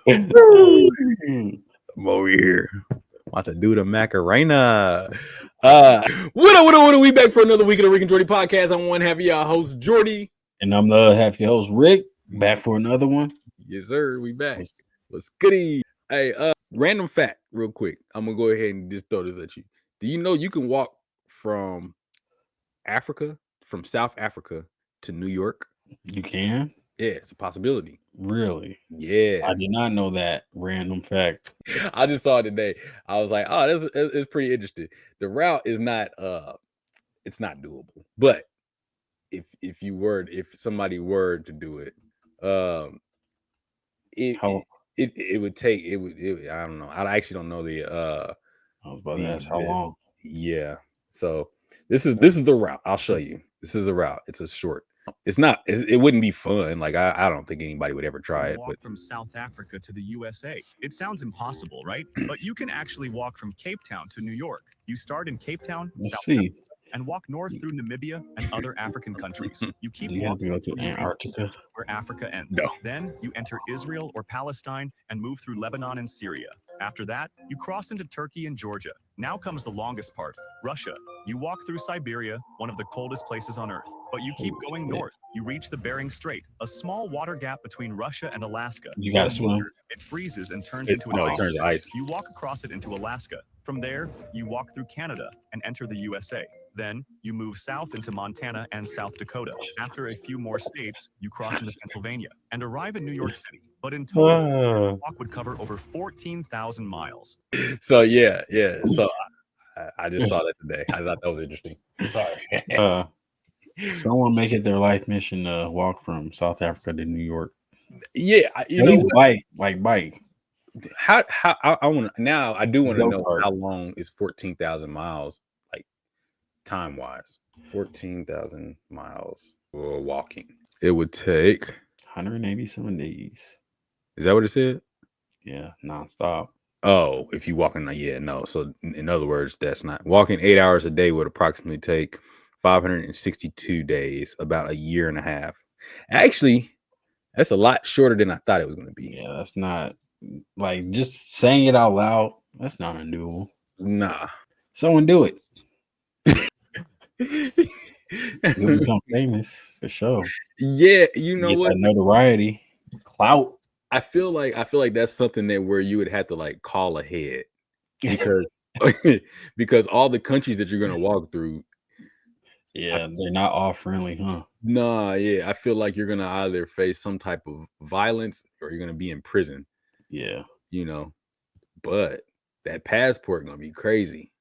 I'm over here. Want to do the Macarena. What are we back for another week of the Rick and Jordy Podcast? I'm one half of y'all host, Jordy. And I'm the other half of your host, Rick. Back for another one. Yes, sir. We back. What's goody? Hey, random fact, real quick. I'm gonna go ahead and just throw this at you. Do you know you can walk from South Africa to New York? You can? Yeah, it's a possibility. Really? Yeah. I did not know that random fact. I just saw it today. I was like, oh, this is pretty interesting. The route is not it's not doable. But if somebody were to do it, it would take I don't know. I actually don't know I was about to ask how long. Yeah. So this is the route. I'll show you. This is the route. It's a short. It's not. It wouldn't be fun. Like I don't think anybody would ever try it. Walk from South Africa to the USA. It sounds impossible, right? But you can actually walk from Cape Town to New York. You start in Cape Town, South Africa, and walk north through Namibia and other African countries. You keep walking to go to Antarctica, where Africa ends. No. Then you enter Israel or Palestine and move through Lebanon and Syria. After that, you cross into Turkey and Georgia. Now comes the longest part, Russia. You walk through Siberia, one of the coldest places on Earth. But you keep going north. You reach the Bering Strait, a small water gap between Russia and Alaska. You gotta swim. It freezes and turns into an turns ice. You walk across it into Alaska. From there, you walk through Canada and enter the USA. Then you move south into Montana and South Dakota. After a few more states, you cross into Pennsylvania and arrive in New York City. But in total, the walk would cover over 14,000 miles. So yeah. So I just saw that today. I thought that was interesting. Sorry. Someone make it their life mission to walk from South Africa to New York. Yeah, bike. How I want now. I do want to know how long is 14,000 miles, like time wise. 14,000 miles for walking. It would take 187 days. Is that what it said? Yeah, nonstop. Oh, if you walking, no. So in other words, that's not walking 8 hours a day would approximately take 562 days, about a year and a half. Actually, that's a lot shorter than I thought it was going to be. Yeah, that's not like just saying it out loud. That's not undoable. Nah. Someone do it. You'll become famous for sure. Yeah, you know what? Notoriety, clout. I feel like that's something that where you would have to like call ahead because because all the countries that you're gonna walk through. Yeah, they're not all friendly, huh? Nah, yeah. I feel like you're gonna either face some type of violence or you're gonna be in prison. Yeah. But that passport gonna be crazy.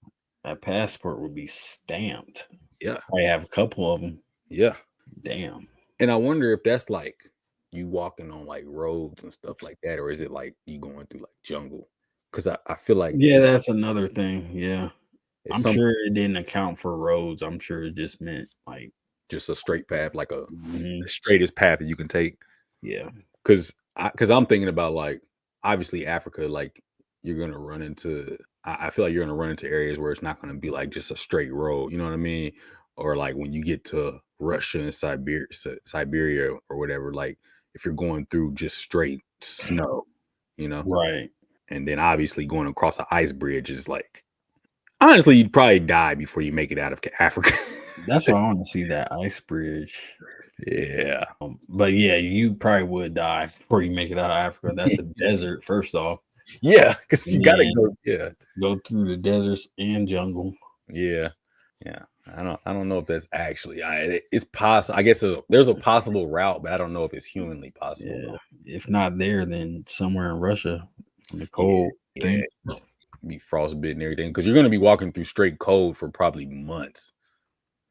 That passport would be stamped. Yeah. I have a couple of them. Yeah. Damn. And I wonder if that's like you walking on like roads and stuff like that, or is it like you going through like jungle? Because I feel like that's another thing. Yeah. I'm sure it didn't account for roads. I'm sure it just meant like just a straight path, like the straightest path that you can take. Yeah. Because I'm thinking about like obviously Africa, like you're gonna run into. I feel like you're gonna run into areas where it's not gonna be like just a straight road. You know what I mean? Or like when you get to Russia and Siberia or whatever, like if you're going through just straight snow, right? And then obviously going across an ice bridge is like. Honestly, you'd probably die before you make it out of Africa. That's why I want to see that ice bridge. Yeah. But yeah, you probably would die before you make it out of Africa. That's a desert, first off. Yeah, because you got to go through the deserts and jungle. Yeah. I don't know if that's actually it's possible. I guess there's a possible route, but I don't know if it's humanly possible. Yeah. If not there, then somewhere in Russia, in the cold. Yeah. Be frostbitten and everything because you're going to be walking through straight cold for probably months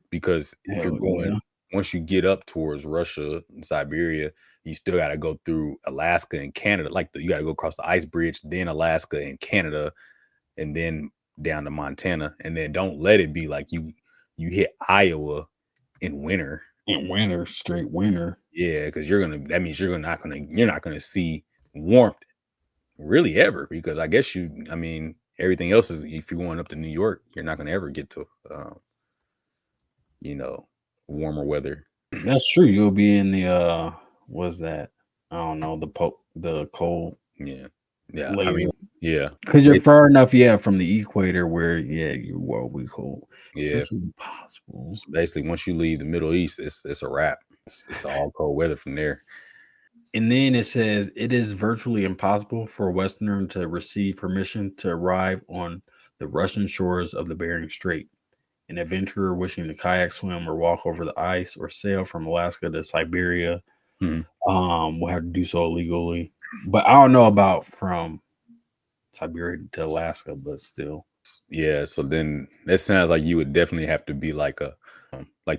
because if you're going once you get up towards Russia and Siberia, you still got to go through Alaska and Canada. Like you got to go across the ice bridge, then Alaska and Canada, and then down to Montana. And then don't let it be like you hit Iowa in winter. Straight winter. Yeah, because that means you're not gonna see warmth really ever because I guess everything else is if you're going up to New York, you're not going to ever get to, warmer weather. That's true. You'll be in the what's that? I don't know, the cold Yeah. Yeah. later. I mean, yeah. Because you're far enough, from the equator where, you're what we call virtually impossible. So basically, once you leave the Middle East, it's a wrap. It's all cold weather from there. And then it says it is virtually impossible for a Westerner to receive permission to arrive on the Russian shores of the Bering Strait. An adventurer wishing to kayak swim or walk over the ice or sail from Alaska to Siberia will have to do so illegally. But I don't know about from Siberia to Alaska, but still. Yeah, so then that sounds like you would definitely have to be like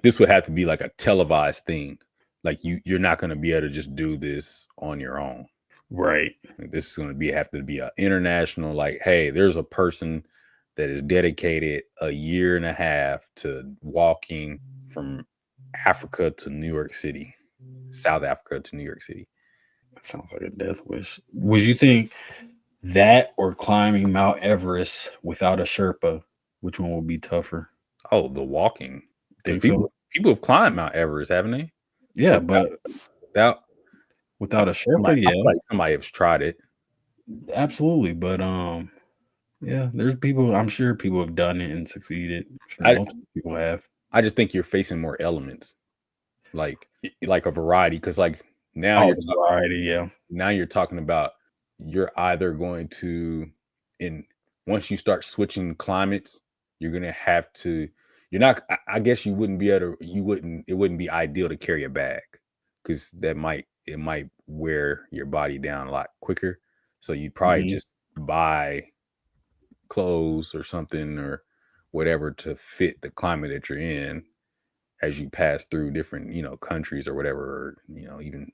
this would have to be like a televised thing. Like you're not going to be able to just do this on your own. Right. Like this is going to have to be an international, like, hey, there's a person that is dedicated a year and a half to walking from Africa to New York City, South Africa to New York City. That sounds like a death wish. Would you think that or climbing Mount Everest without a Sherpa, which one would be tougher? Oh, the walking. People have climbed Mount Everest, haven't they? Yeah, but without a Sherpa, like somebody has tried it. Absolutely, but yeah, there's people. I'm sure people have done it and succeeded. Multiple people have. I just think you're facing more elements, like a variety, because like now now you're talking about you're either going to once you start switching climates, you're gonna have to. You're not. I guess you wouldn't be able to. It wouldn't be ideal to carry a bag because it might wear your body down a lot quicker. So you probably just buy clothes or something or whatever to fit the climate that you're in as you pass through different, countries or whatever, or, even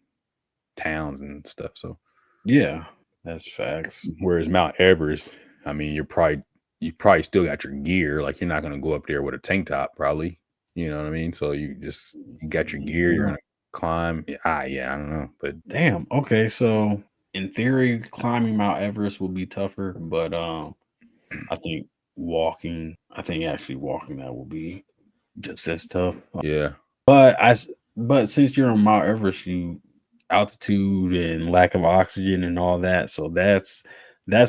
towns and stuff. So yeah, that's facts. Whereas Mount Everest, I mean, you probably still got your gear. Like you're not going to go up there with a tank top, probably. You know what I mean? So you got your gear. You're going to climb. I don't know, but damn. Okay, so in theory, climbing Mount Everest will be tougher, but I think actually walking that will be just as tough. Yeah. But since you're on Mount Everest, altitude and lack of oxygen and all that, so that's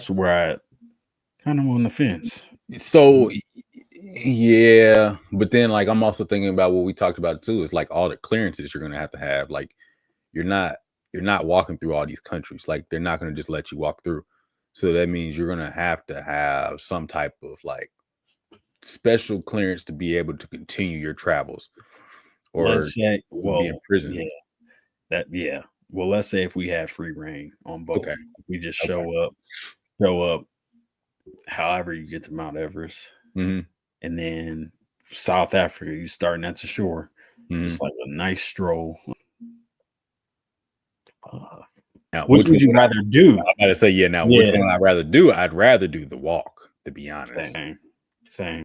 where I kind of on the fence. So yeah, but then like I'm also thinking about what we talked about too, is like all the clearances you're gonna have to have. Like you're not walking through all these countries. Like they're not gonna just let you walk through. So that means you're gonna have to have some type of like special clearance to be able to continue your travels. Or let's say, be in prison. Yeah. Well, let's say if we had free reign on both, we just show up, however you get to Mount Everest, and then South Africa, you starting at the shore, just like a nice stroll. Now, which would you rather do? I'm about to say, which one I'd rather do? I'd rather do the walk, to be honest. Same.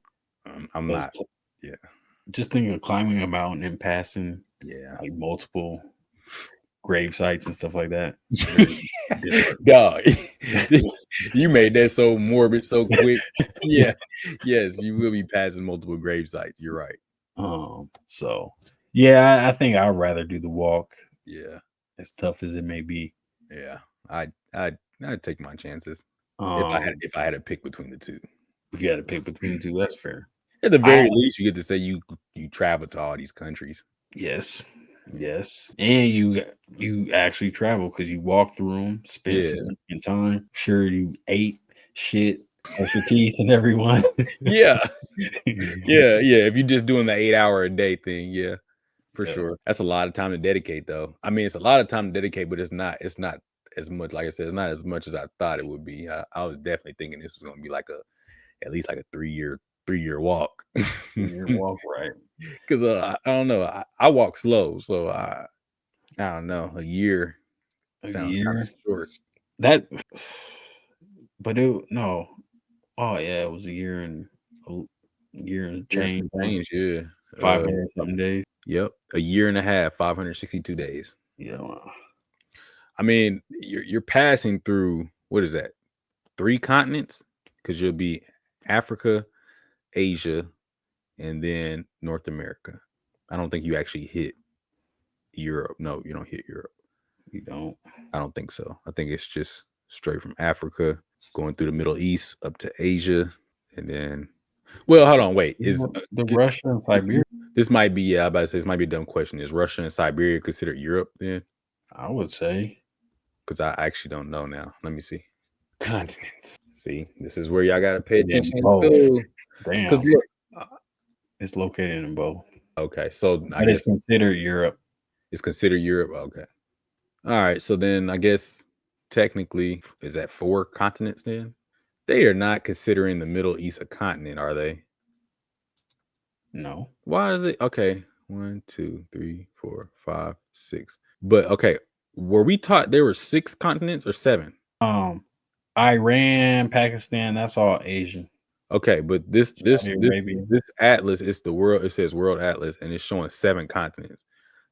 I'm not. Just think of climbing a mountain and passing, like multiple grave sites and stuff like that. Dog, you made that so morbid so quick. Yes, you will be passing multiple grave sites. You're right. So I think I'd rather do the walk. Yeah, as tough as it may be. Yeah, I'd take my chances if I had to pick between the two. If you had to pick between the two, that's fair. At the very least, you get to say you travel to all these countries. Yes, and you actually travel because you walk through them, spend some time. Sure, you ate shit, brush your teeth, and everyone. yeah. If you're just doing the 8-hour a day thing, for sure. That's a lot of time to dedicate, though. I mean, it's a lot of time to dedicate, but it's not as much. Like I said, it's not as much as I thought it would be. I was definitely thinking this was going to be like at least like a 3-year walk. 3-year walk, right? Because I don't know. I walk slow, so I don't know. A year sounds kind of short. No. Oh yeah, it was a year and change. 500 something days. Yep, a year and a half, 562 days. Yeah. I mean, you're passing through, what is that? 3 continents, because you'll be Africa, Asia, and then North America. I don't think you actually hit Europe. No, you don't hit Europe. You don't. I don't think so. I think it's just straight from Africa, going through the Middle East up to Asia, and then. Well, hold on, wait. Is the Russia and Siberia? This might be, I'm about to say this might be a dumb question. Is Russia and Siberia considered Europe then? I would say. Because I actually don't know now. Let me see. Continents. See, this is where y'all gotta pay attention to. Damn. Because look, it's located in both. Okay, so but it's considered Europe. It's considered Europe. Okay. All right. So then I guess technically, is that 4 continents then? They are not considering the Middle East a continent, are they? No. Why is it? Okay. 1, 2, 3, 4, 5, 6. But okay, were we taught there were 6 continents or 7? Iran, Pakistan, that's all Asian. Okay, but this atlas is the world. It says World Atlas, and it's showing 7 continents.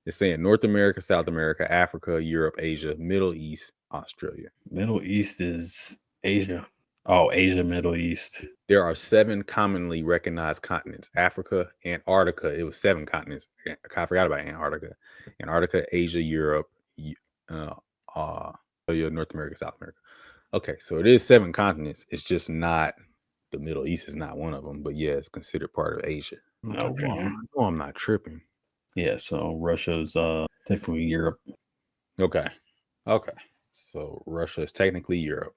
It's saying North America, South America, Africa, Europe, Asia, Middle East, Australia. Middle East is Asia. Oh, Asia, Middle East. There are 7 commonly recognized continents. Africa, Antarctica. It was 7 continents. I forgot about Antarctica. Antarctica, Asia, Europe, North America, South America. Okay, so it is 7 continents. It's just not, the Middle East is not one of them. But yeah, it's considered part of Asia. Okay. Oh, I'm not tripping. Yeah, so Russia's technically Europe. Okay. So Russia is technically Europe.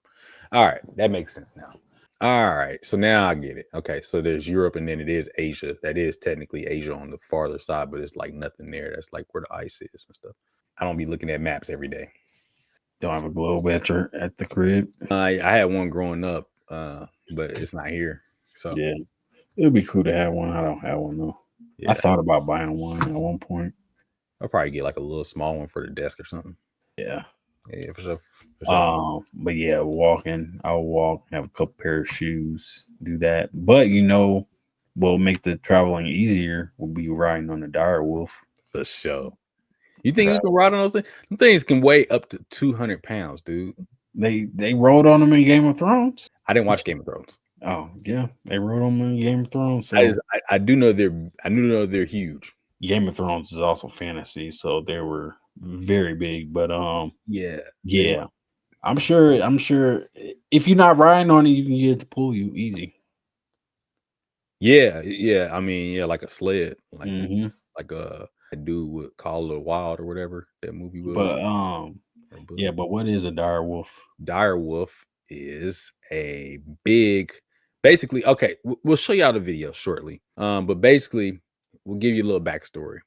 All right, that makes sense now. All right, so now I get it. Okay, so there's Europe and then it is Asia. That is technically Asia on the farther side, but it's like nothing there. That's like where the ice is and stuff. I don't be looking at maps every day. Don't have a globe at the crib. I had one growing up, but it's not here. So yeah, it would be cool to have one. I don't have one though. Yeah. I thought about buying one at one point. I'll probably get like a little small one for the desk or something. Yeah, for sure. But yeah, I'll walk, have a couple pair of shoes, do that. But what'll make the traveling easier will be riding on the dire wolf. For sure. You think you can ride on those things? Them things can weigh up to 200 pounds, dude. They rode on them in Game of Thrones. I didn't watch Game of Thrones. Oh yeah, they rode on them in Game of Thrones. So I do know they're huge. Game of Thrones is also fantasy, so they were very big. But yeah. I'm sure if you're not riding on it, you can get it to pull you easy. Yeah. I mean, yeah, like a sled, like mm-hmm. A dude would Call of Wild or whatever that movie was. But but what is a dire wolf? Dire wolf is a big, basically. Okay, we'll show y'all the video shortly. But basically, we'll give you a little backstory.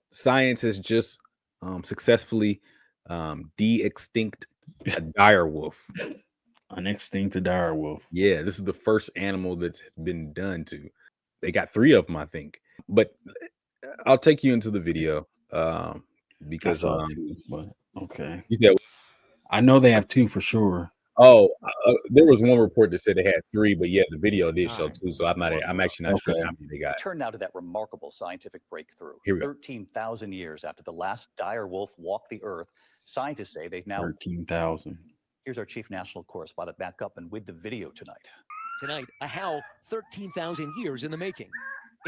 Science has just successfully de-extinct a dire wolf. An extinct dire wolf. Yeah, this is the first animal that's been done to. They got 3 of them, I think. But I'll take you into the video because okay. You said, I know they have 2 for sure. Oh, there was one report that said they had 3, but yeah, the video did show 2. So I'm actually not sure how many they got. Turn now to that remarkable scientific breakthrough. 13,000 years after the last dire wolf walked the earth, scientists say they've now 13,000. Here's our chief national correspondent back up and with the video tonight. Tonight, a howl 13,000 years in the making.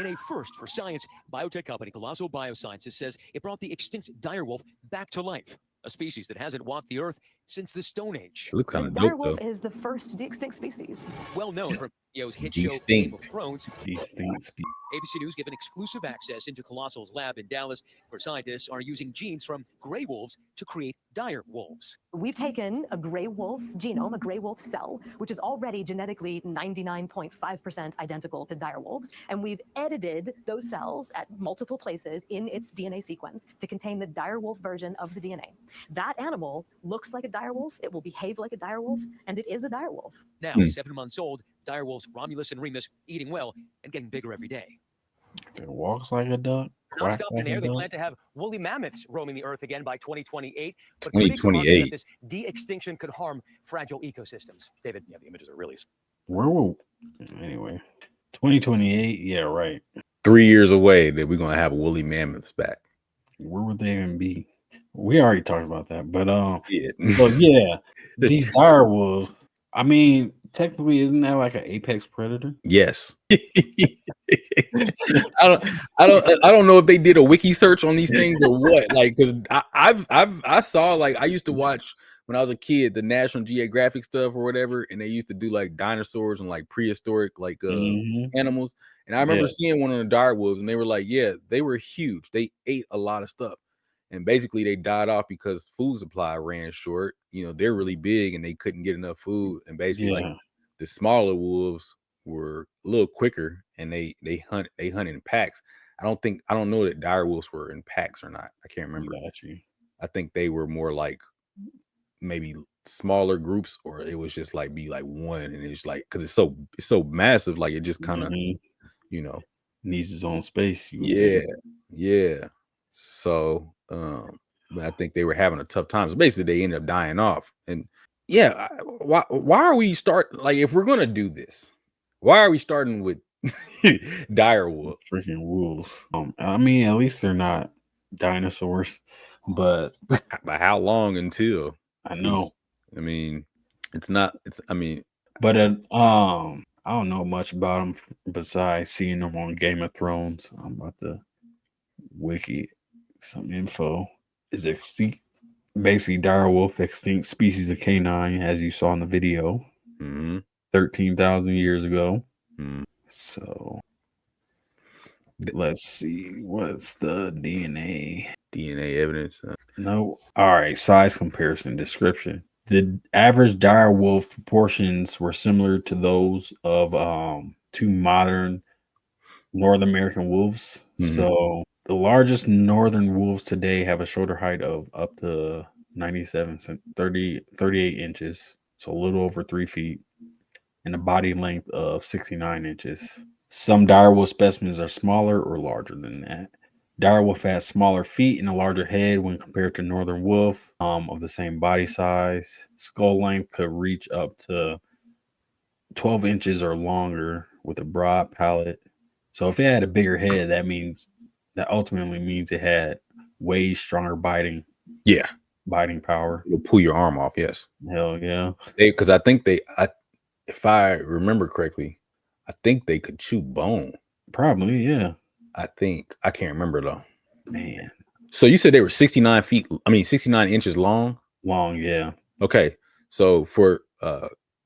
In a first for science, biotech company Colossal Biosciences says it brought the extinct dire wolf back to life, a species that hasn't walked the earth since the Stone Age. It looks kind of dope, dire wolf is the first de-extinct species. Well known from HBO's hit show Game of Thrones. ABC News given exclusive access into Colossal's lab in Dallas, where scientists are using genes from gray wolves to create dire wolves. We've taken a gray wolf genome, a gray wolf cell, which is already genetically 99.5% identical to dire wolves, and we've edited those cells at multiple places in its DNA sequence to contain the dire wolf version of the DNA. That animal looks like a dire wolf, it will behave like a dire wolf, and it is a dire wolf. Now, 7 months old, dire wolves Romulus and Remus eating well and getting bigger every day. It walks like a duck. Not stopping there, they plan to have woolly mammoths roaming the earth again by 2028. But 2028. That this de-extinction could harm fragile ecosystems. David, yeah, the images are really. Anyway, 2028. Yeah, right. 3 years away that we're gonna have woolly mammoths back. Where would they even be? We already talked about that, but yeah. So yeah, these dire wolves. I mean, technically, isn't that like an apex predator? Yes. I don't know if they did a wiki search on these things or what. Like, because I saw, like, I used to watch when I was a kid, the National Geographic stuff or whatever, and they used to do like dinosaurs and like prehistoric like animals. And I remember seeing one of the dire wolves, and they were like, yeah, they were huge. They ate a lot of stuff. And basically they died off because food supply ran short. You know, they're really big and they couldn't get enough food. And basically like the smaller wolves were a little quicker, and they hunt in packs. I don't know that dire wolves were in packs or not. I can't remember. I think they were more like maybe smaller groups, or it was just like be like one, and it's like because it's so massive, like it just kind of you know needs its own space. Yeah. So I think they were having a tough time. So basically they ended up dying off. And why are we like if we're gonna do this, why are we starting with dire wolf? Freaking wolves. I mean, at least they're not dinosaurs, but how long until? I know. I mean, it's not. But I don't know much about them besides seeing them on Game of Thrones. I'm about to wiki some info. Is extinct. Basically, dire wolf, extinct species of canine, as you saw in the video, 13,000 years ago. So let's see, what's the DNA evidence? No. All right. Size comparison description. The average dire wolf proportions were similar to those of two modern North American wolves. So the largest northern wolves today have a shoulder height of up to 38 inches, so a little over 3 feet, and a body length of 69 inches. Some dire wolf specimens are smaller or larger than that. Dire wolf has smaller feet and a larger head when compared to northern wolf of the same body size. Skull length could reach up to 12 inches or longer with a broad palate. So if it had a bigger head, that ultimately means it had way stronger biting power. It'll pull your arm off. Yes. Hell yeah. Because I think if I remember correctly, I think they could chew bone. Probably, yeah. I can't remember though. Man. So you said they were 69 inches long? Long, yeah. Okay. So for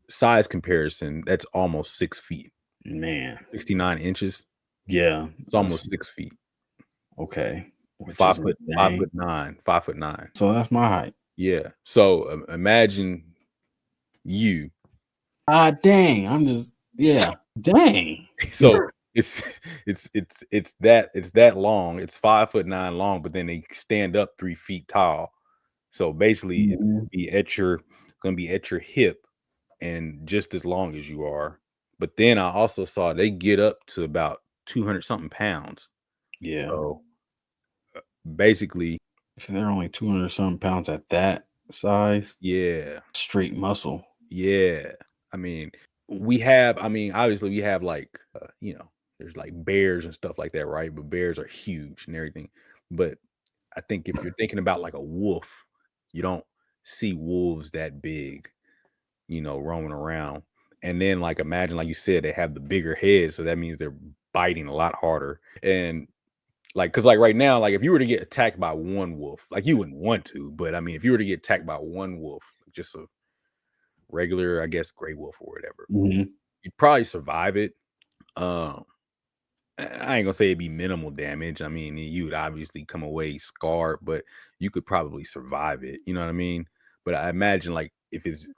size comparison, that's almost 6 feet. Man. 69 inches? Yeah. It's almost 6 feet. Okay. 5'9". So that's my height. Yeah. So imagine you. Dang. Dang. So it's that long. It's 5'9" long, but then they stand up 3 feet tall. So basically, it's gonna be at your hip and just as long as you are. But then I also saw they get up to about 200 something pounds. Yeah. So basically, if they're only 200 something pounds at that size, straight muscle. Yeah. I mean, obviously we have like, there's like bears and stuff like that, right? But bears are huge and everything. But I think if you're thinking about like a wolf, you don't see wolves that big, roaming around. And then like, imagine, like you said, they have the bigger heads. So that means they're biting a lot harder. And like, cause like right now, like if you were to get attacked by one wolf, like you wouldn't want to, but I mean, if you were to get attacked by one wolf, just a regular, I guess, gray wolf or whatever, you'd probably survive it. I ain't gonna say it'd be minimal damage. I mean, you would obviously come away scarred, but you could probably survive it. You know what I mean? But I imagine like if it's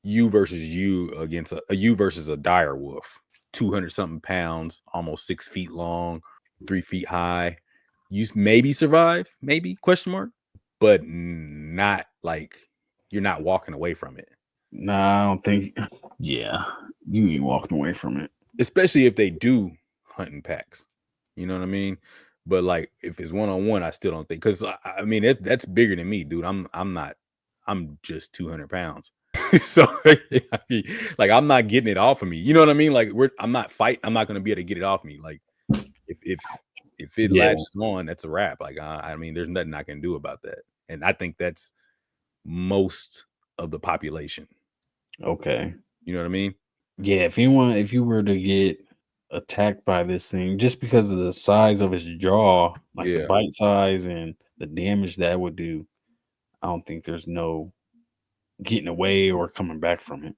you versus you against you versus a dire wolf, 200 something pounds, almost 6 feet long, 3 feet high, you maybe survive, maybe ? But not like you're not walking away from it. Nah, I don't think. Yeah, you ain't walking away from it. Especially if they do hunt in packs. You know what I mean? But like if it's one-on-one, I still don't think, because I mean that's bigger than me, dude. I'm just 200 pounds. So I mean, like I'm not getting it off of me. You know what I mean? Like I'm not gonna be able to get it off me. Like if it latches on, that's a wrap. Like I mean, there's nothing I can do about that. And I think that's most of the population. Okay. You know what I mean? Yeah, if you were to get attacked by this thing, just because of the size of its jaw, like the bite size and the damage that would do, I don't think there's no getting away or coming back from it.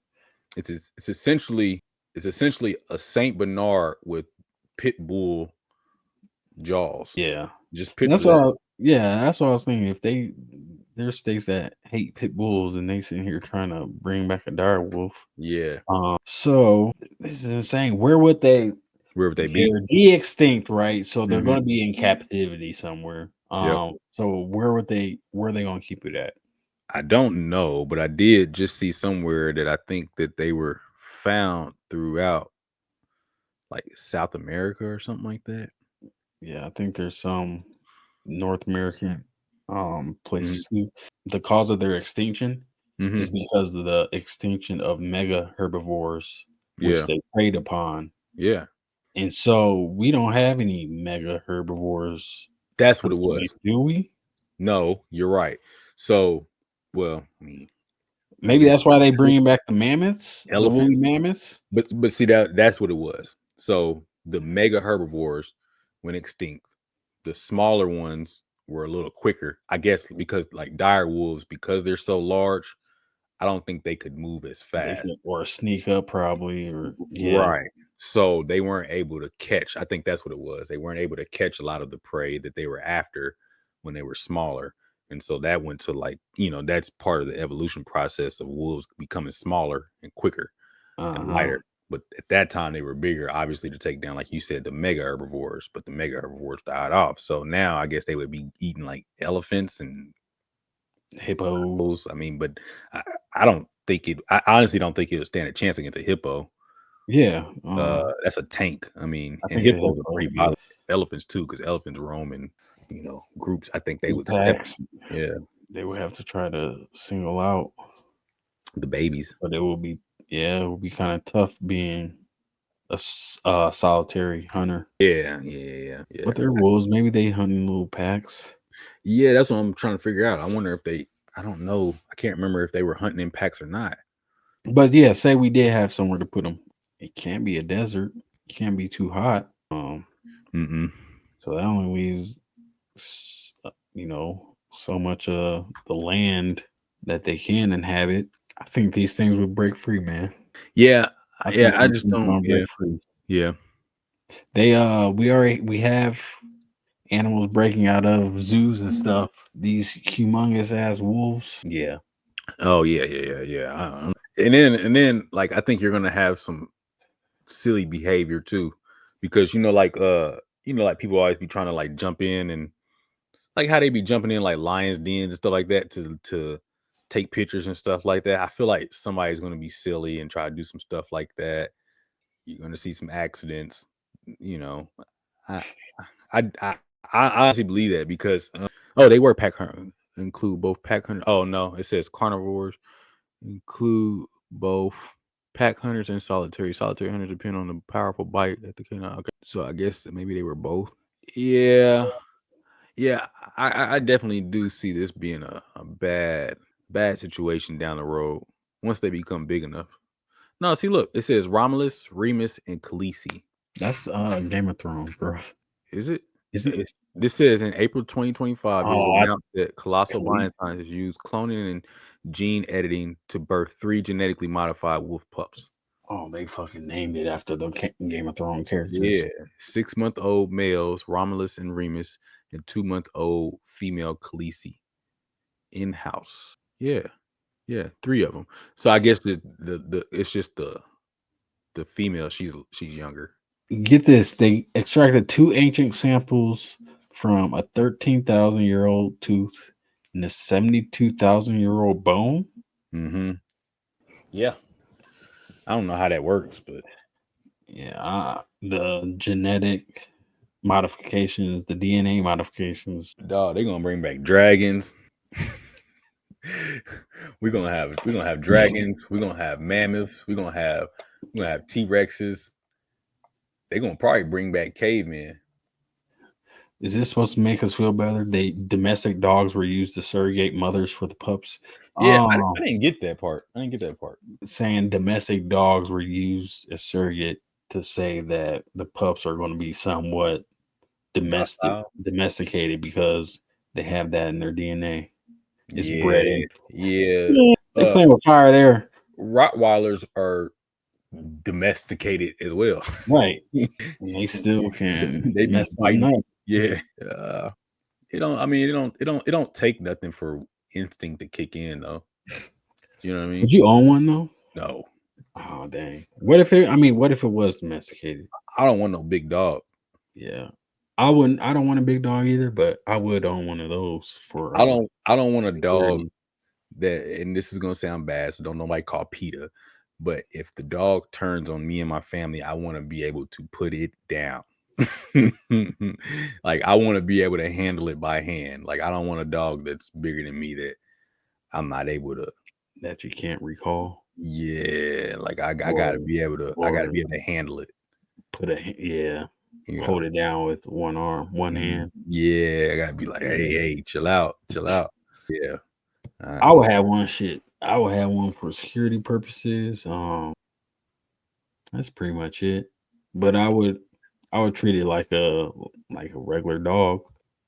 It's essentially a Saint Bernard with pit bull jaws. Yeah, just picture that's that. that's what I was thinking. If there's states that hate pit bulls and they sitting here trying to bring back a dire wolf. Yeah. So this is insane. Where would they be? They're de-extinct, right? So they're going to be in captivity somewhere. So where are they going to keep it at? I don't know, but I did just see somewhere that I think that they were found throughout like South America or something like that. Yeah, I think there's some North American places too. The cause of their extinction is because of the extinction of Megaherbivores, which they preyed upon. Yeah. And so we don't have any Megaherbivores. That's what it was. Do we? No, you're right. So, well, I mean, maybe that's why they bringing back the mammoths, the woolly mammoths. But see that's what it was. So the Megaherbivores went extinct. The smaller ones were a little quicker, I guess, because like dire wolves, because they're so large, I don't think they could move as fast or sneak up probably, or right. So they weren't able to catch. I think that's what it was. They weren't able to catch a lot of the prey that they were after when they were smaller. And so that went to like, that's part of the evolution process of wolves becoming smaller and quicker and lighter. But at that time they were bigger, obviously, to take down, like you said, the Megaherbivores, but the Megaherbivores died off. So now I guess they would be eating like elephants and hippos. I mean, but I don't think I honestly don't think it would stand a chance against a hippo. Yeah. That's a tank. I mean, and hippos are pretty violent. Elephants too, because elephants roam in, groups. I think they would they would have to try to single out the babies. But it will be kind of tough being a solitary hunter. Yeah. But they're wolves. Maybe they hunt in little packs. Yeah, that's what I'm trying to figure out. I wonder if I don't know. I can't remember if they were hunting in packs or not. But yeah, say we did have somewhere to put them. It can't be a desert. It can't be too hot. So that only leaves, so much of the land that they can inhabit. I think these things would break free, man. Yeah. I just don't break free. Yeah. We have animals breaking out of zoos and stuff. These humongous ass wolves. Yeah. Oh yeah. And then like I think you're gonna have some silly behavior too, because like people always be trying to like jump in and like how they be jumping in like lions' dens and stuff like that to take pictures and stuff like that. I feel like somebody's gonna be silly and try to do some stuff like that. You're gonna see some accidents. I honestly believe that because they were pack hunters, include both pack hunters. Oh no, it says carnivores include both pack hunters and solitary hunters depend on the powerful bite that the canine. Okay, so I guess that maybe they were both. Yeah. I definitely do see this being a bad situation down the road once they become big enough. No, see, look, it says Romulus, Remus, and Khaleesi. That's Game of Thrones, bro. Is it? This says in April 2025, it was announced that Colossal Biosciences used cloning and gene editing to birth 3 genetically modified wolf pups. Oh, they fucking named it after the Game of Thrones characters. Yeah, 6-month-old males, Romulus and Remus, and 2-month-old female Khaleesi. In-house. Yeah, 3 of them. So I guess it's just the female. She's younger. Get this, they extracted 2 ancient samples from a 13,000-year-old tooth and a 72,000-year-old bone. Yeah. I don't know how that works, but the genetic modifications, the DNA modifications. Dog, they're gonna bring back dragons. We're gonna have dragons. We're gonna have mammoths. We're gonna have T-Rexes. They're gonna probably bring back cavemen. Is this supposed to make us feel better? Domestic dogs were used to surrogate mothers for the pups. Yeah, I didn't get that part. Saying domestic dogs were used as surrogate to say that the pups are going to be somewhat domesticated because they have that in their DNA. It's bred. Yeah. They playing with fire there. Rottweilers are domesticated as well. Right. And they still can They be mess something up. Yeah. It don't take nothing for instinct to kick in though. You know what I mean? Would you own one though? No. Oh dang. What if it was domesticated? I don't want no big dog. Yeah. I don't want a big dog either, but I would own one of those for I don't want a dog that, and this is gonna sound bad, so don't nobody call PETA. But if the dog turns on me and my family, I want to be able to put it down. Like I want to be able to handle it by hand. Like I don't want a dog that's bigger than me that I'm not able to, that you can't recall. Yeah, like I gotta be able to handle it. Hold it down with one arm, one hand. Yeah, I gotta be like, hey, chill out. Yeah. I would have one I would have one for security purposes. That's pretty much it. But I would treat it like a regular dog.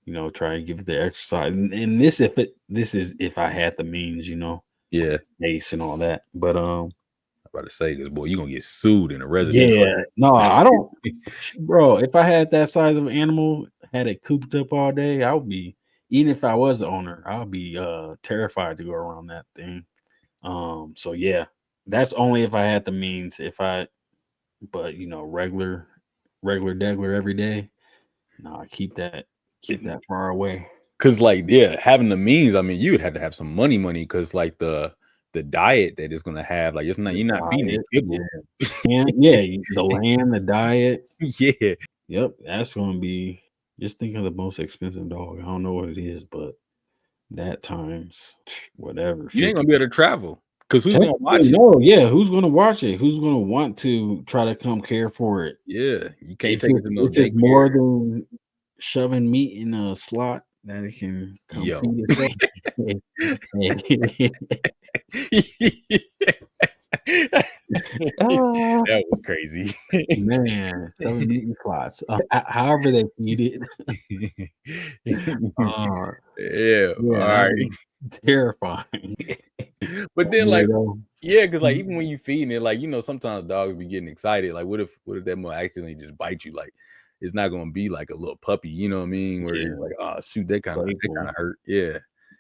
You know, try and give it the exercise. And this is if I had the means, you know. Yeah. Space and all that. But I'm about to say, because boy, you're gonna get sued in a residence. Yeah, no, I don't, bro. If I had that size of animal, had it cooped up all day, I would be. Even if I was the owner, I would be terrified to go around that thing. So yeah, that's only if I had the means. But you know, regular degler every day. No, I keep that far away. Cause like, yeah, having the means, I mean, you would have to have some money, because like the diet that it's gonna have, like you're not feeding it kibble. Yeah, the land, the diet. Yeah. Yep, that's gonna be. Just think of the most expensive dog. I don't know what it is, but that times whatever. You ain't gonna be able to travel because who's gonna watch it? No, yeah, who's gonna watch it? Who's gonna want to try to come care for it? Yeah, you can't take it to no daycare. It's more than shoving meat in a slot that it can come feed itself. That was crazy, man. Shoving meat in slots. However they feed it. Yeah, all right. Terrifying. But then, like, yeah, because like even when you feeding it, like, you know, sometimes dogs be getting excited. Like, what if that mother accidentally just bite you? Like, it's not gonna be like a little puppy, you know what I mean? Where you're like, oh shoot, that kind of hurt. Yeah,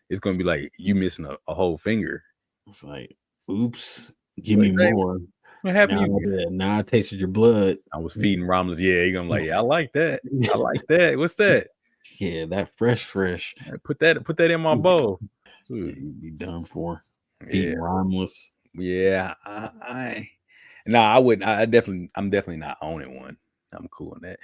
it's gonna be like you missing a whole finger. It's like, oops, give me more. What happened? Now I tasted your blood. I was feeding Romulus. Yeah, you're gonna like, yeah, I like that. I like that. What's that? Yeah, that fresh. Put that in my bowl. You'd be done for. Feeding Romulus. Yeah, I wouldn't. I'm definitely not owning one. I'm cool on that.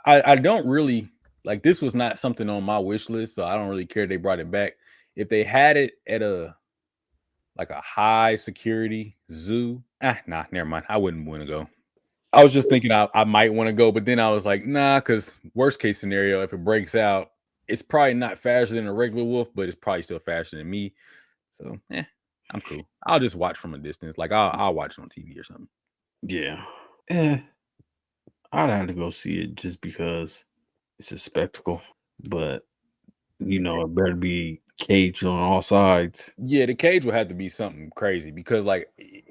I don't really like. This was not something on my wish list, so I don't really care they brought it back. If they had it at a high security zoo, never mind. I wouldn't want to go. I was just thinking I might want to go, but then I was like, nah, because worst case scenario, if it breaks out, it's probably not faster than a regular wolf, but it's probably still faster than me. So, I'm cool. I'll just watch from a distance. Like I'll watch it on TV or something. Yeah. I'd have to go see it just because it's a spectacle. But you know, it better be caged on all sides. Yeah, the cage will have to be something crazy because, like,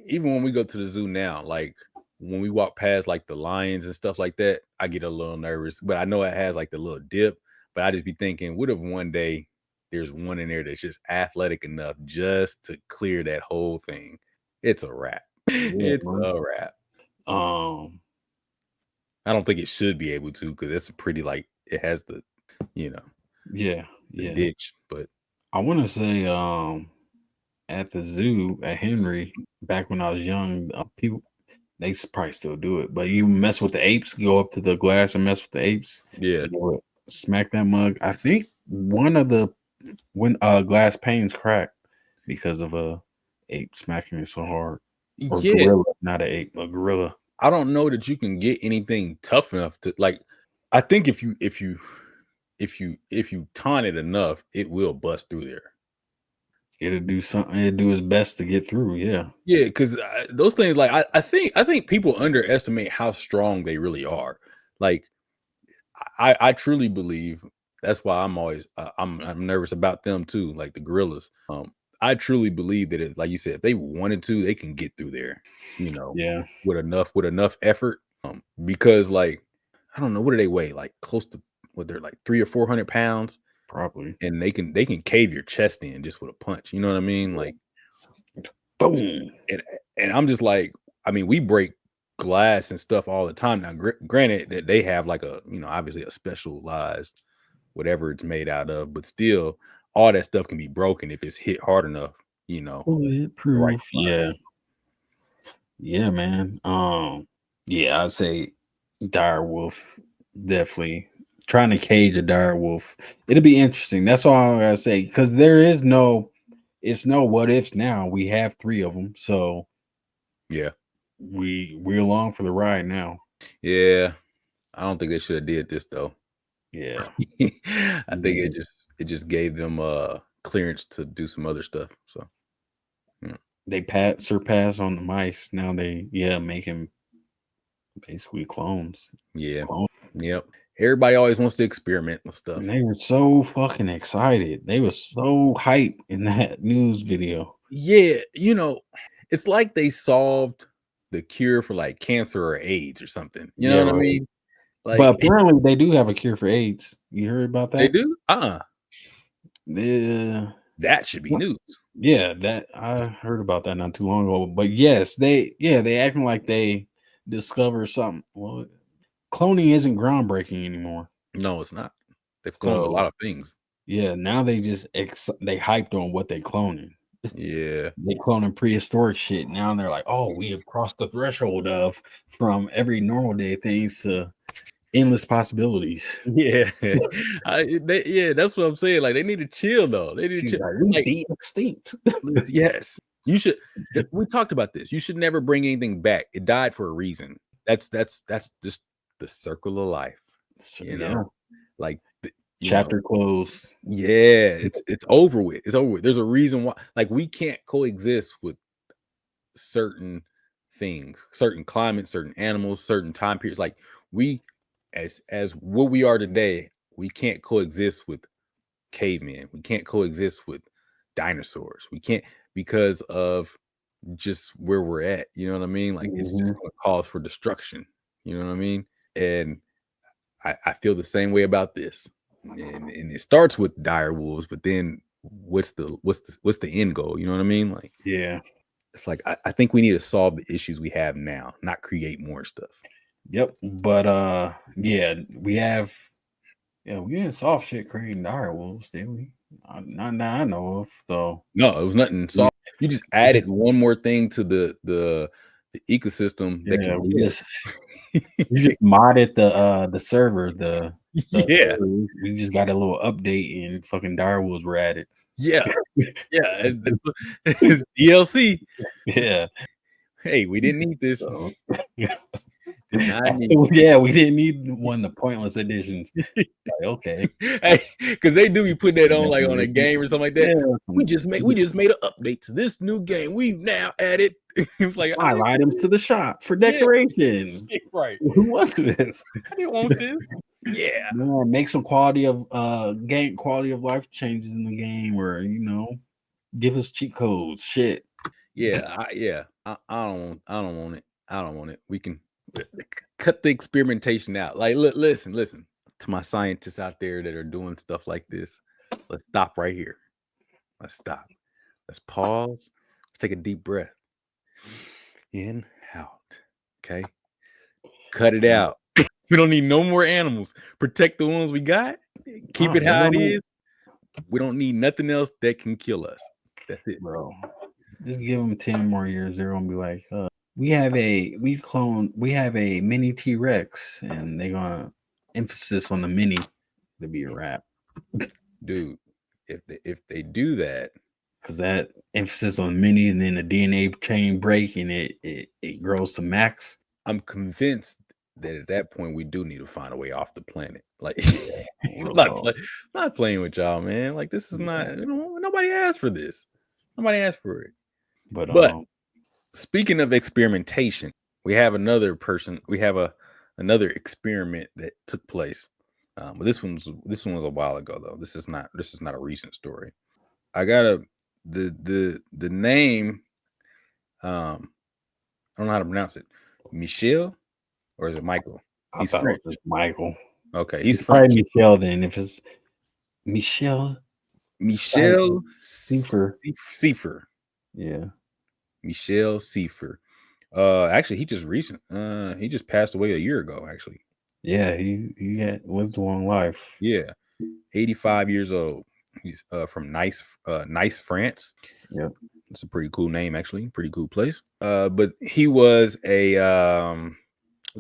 even when we go to the zoo now, like when we walk past like the lions and stuff like that, I get a little nervous. But I know it has like the little dip. But I just be thinking, what if one day there's one in there that's just athletic enough just to clear that whole thing? It's a wrap. It's a wrap. I don't think it should be able to because it's a pretty, like, it has the, you know, the ditch. But I want to say at the zoo at Henry, back when I was young, people, they probably still do it, but you mess with the apes, go up to the glass and mess with the apes. Yeah. Smack that mug. I think one of the glass panes cracked because of a ape smacking it so hard. Or gorilla, not an ape, a gorilla. I don't know that you can get anything tough enough to, like, I think if you taunt it enough, it will bust through there. It'll do something. It'll do its best to get through. Yeah, because those things, like, I think people underestimate how strong they really are. Like, I truly believe that's why I'm always I'm nervous about them too, like the gorillas. I truly believe that like you said, if they wanted to, they can get through there, with enough effort. Because like, I don't know, what do they weigh? Like close to they're like 300 or 400 pounds. Probably. And they can cave your chest in just with a punch. You know what I mean? Like, boom. And I'm just like, I mean, we break glass and stuff all the time. Now, granted that they have like a, obviously a specialized whatever it's made out of, but still, all that stuff can be broken if it's hit hard enough. Bulletproof. Right. Yeah, man. Yeah, I'd say dire wolf, definitely. Trying to cage a dire wolf, it'll be interesting. That's all I gotta say, because it's no what ifs now. We have 3 of them, so yeah, we're along for the ride now. Yeah, I don't think they should have did this though. Yeah, I think it just gave them clearance to do some other stuff. So they surpass on the mice. Now they making basically clones. Yeah. Yep. Everybody always wants to experiment with stuff. And they were so fucking excited. They were so hyped in that news video. Yeah, it's like they solved the cure for like cancer or AIDS or something. You know what I mean? Like, but apparently they do have a cure for AIDS. You heard about that? They do? Yeah. That should be news. Yeah, that I heard about that not too long ago. But yes, they acting like they discovered something. Well, cloning isn't groundbreaking anymore. No, it's not. They've cloned a lot of things. Yeah, now they just they hyped on what they cloning. Yeah, they cloning prehistoric shit. Now they're like, oh, we have crossed the threshold of from every normal day things to endless possibilities. Yeah, that's what I'm saying. Like they need to chill though. They need to chill. Like extinct. Yes, you should. We talked about this. You should never bring anything back. It died for a reason. That's just the circle of life. Like chapter closed. Yeah, it's over with. It's over with. There's a reason why. Like we can't coexist with certain things, certain climates, certain animals, certain time periods. Like we, as what we are today, we can't coexist with cavemen. We can't coexist with dinosaurs. We can't, because of just where we're at. You know what I mean? Like it's just going to cause for destruction. You know what I mean? And I feel the same way about this. And it starts with dire wolves, but then what's the end goal? You know what I mean? Like, yeah, it's like I think we need to solve the issues we have now, not create more stuff. Yep. But we didn't solve shit creating dire wolves, did we? Not that I know of. So no, it was nothing solved. You just added one more thing to the ecosystem. Yeah, we just modded the server. We just got a little update and fucking dire wolves were added. Yeah, yeah, it's DLC. Yeah. Hey, we didn't need this. Yeah, we didn't need one of the pointless editions. Like, okay, because they do be putting that on like on a game or something like that. Yeah. We just made an update to this new game. We've now added. It's like 5 items to the shop for decoration. Yeah. Right? Who wants this? I didn't want this. Yeah, make some quality of life changes in the game, or give us cheat codes. Shit. Yeah, I don't want it. I don't want it. We can cut the experimentation out. Like, listen to my scientists out there that are doing stuff like this. Let's stop right here. Let's stop. Let's pause. Let's take a deep breath. In, out. Okay. Cut it out. We don't need no more animals. Protect the ones we got. Keep it how it is. We don't need nothing else that can kill us. That's it, bro. Just give them 10 more years. They're gonna be like, we have a mini T-Rex, and they're gonna emphasis on the mini to be a wrap. Dude, if they do that, because that emphasis on mini and then the DNA chain break and it grows to max. I'm convinced that at that point we do need to find a way off the planet. Like, not playing with y'all, man. Like, this is not. Nobody asked for this. Nobody asked for it. But speaking of experimentation, we have another person. We have another experiment that took place. But this one was a while ago though. This is not a recent story. I got a the name, I don't know how to pronounce it. Michel, or is it Michael? He's French. It was Michael. Okay, he's French. Probably Michel then. If it's Michel Siffre. Yeah. Michel Siffre. Actually, he just passed away a year ago, actually. Yeah, he had lived a long life. Yeah. 85 years old. He's from Nice, France. Yep. It's a pretty cool name, actually. Pretty cool place. But he was the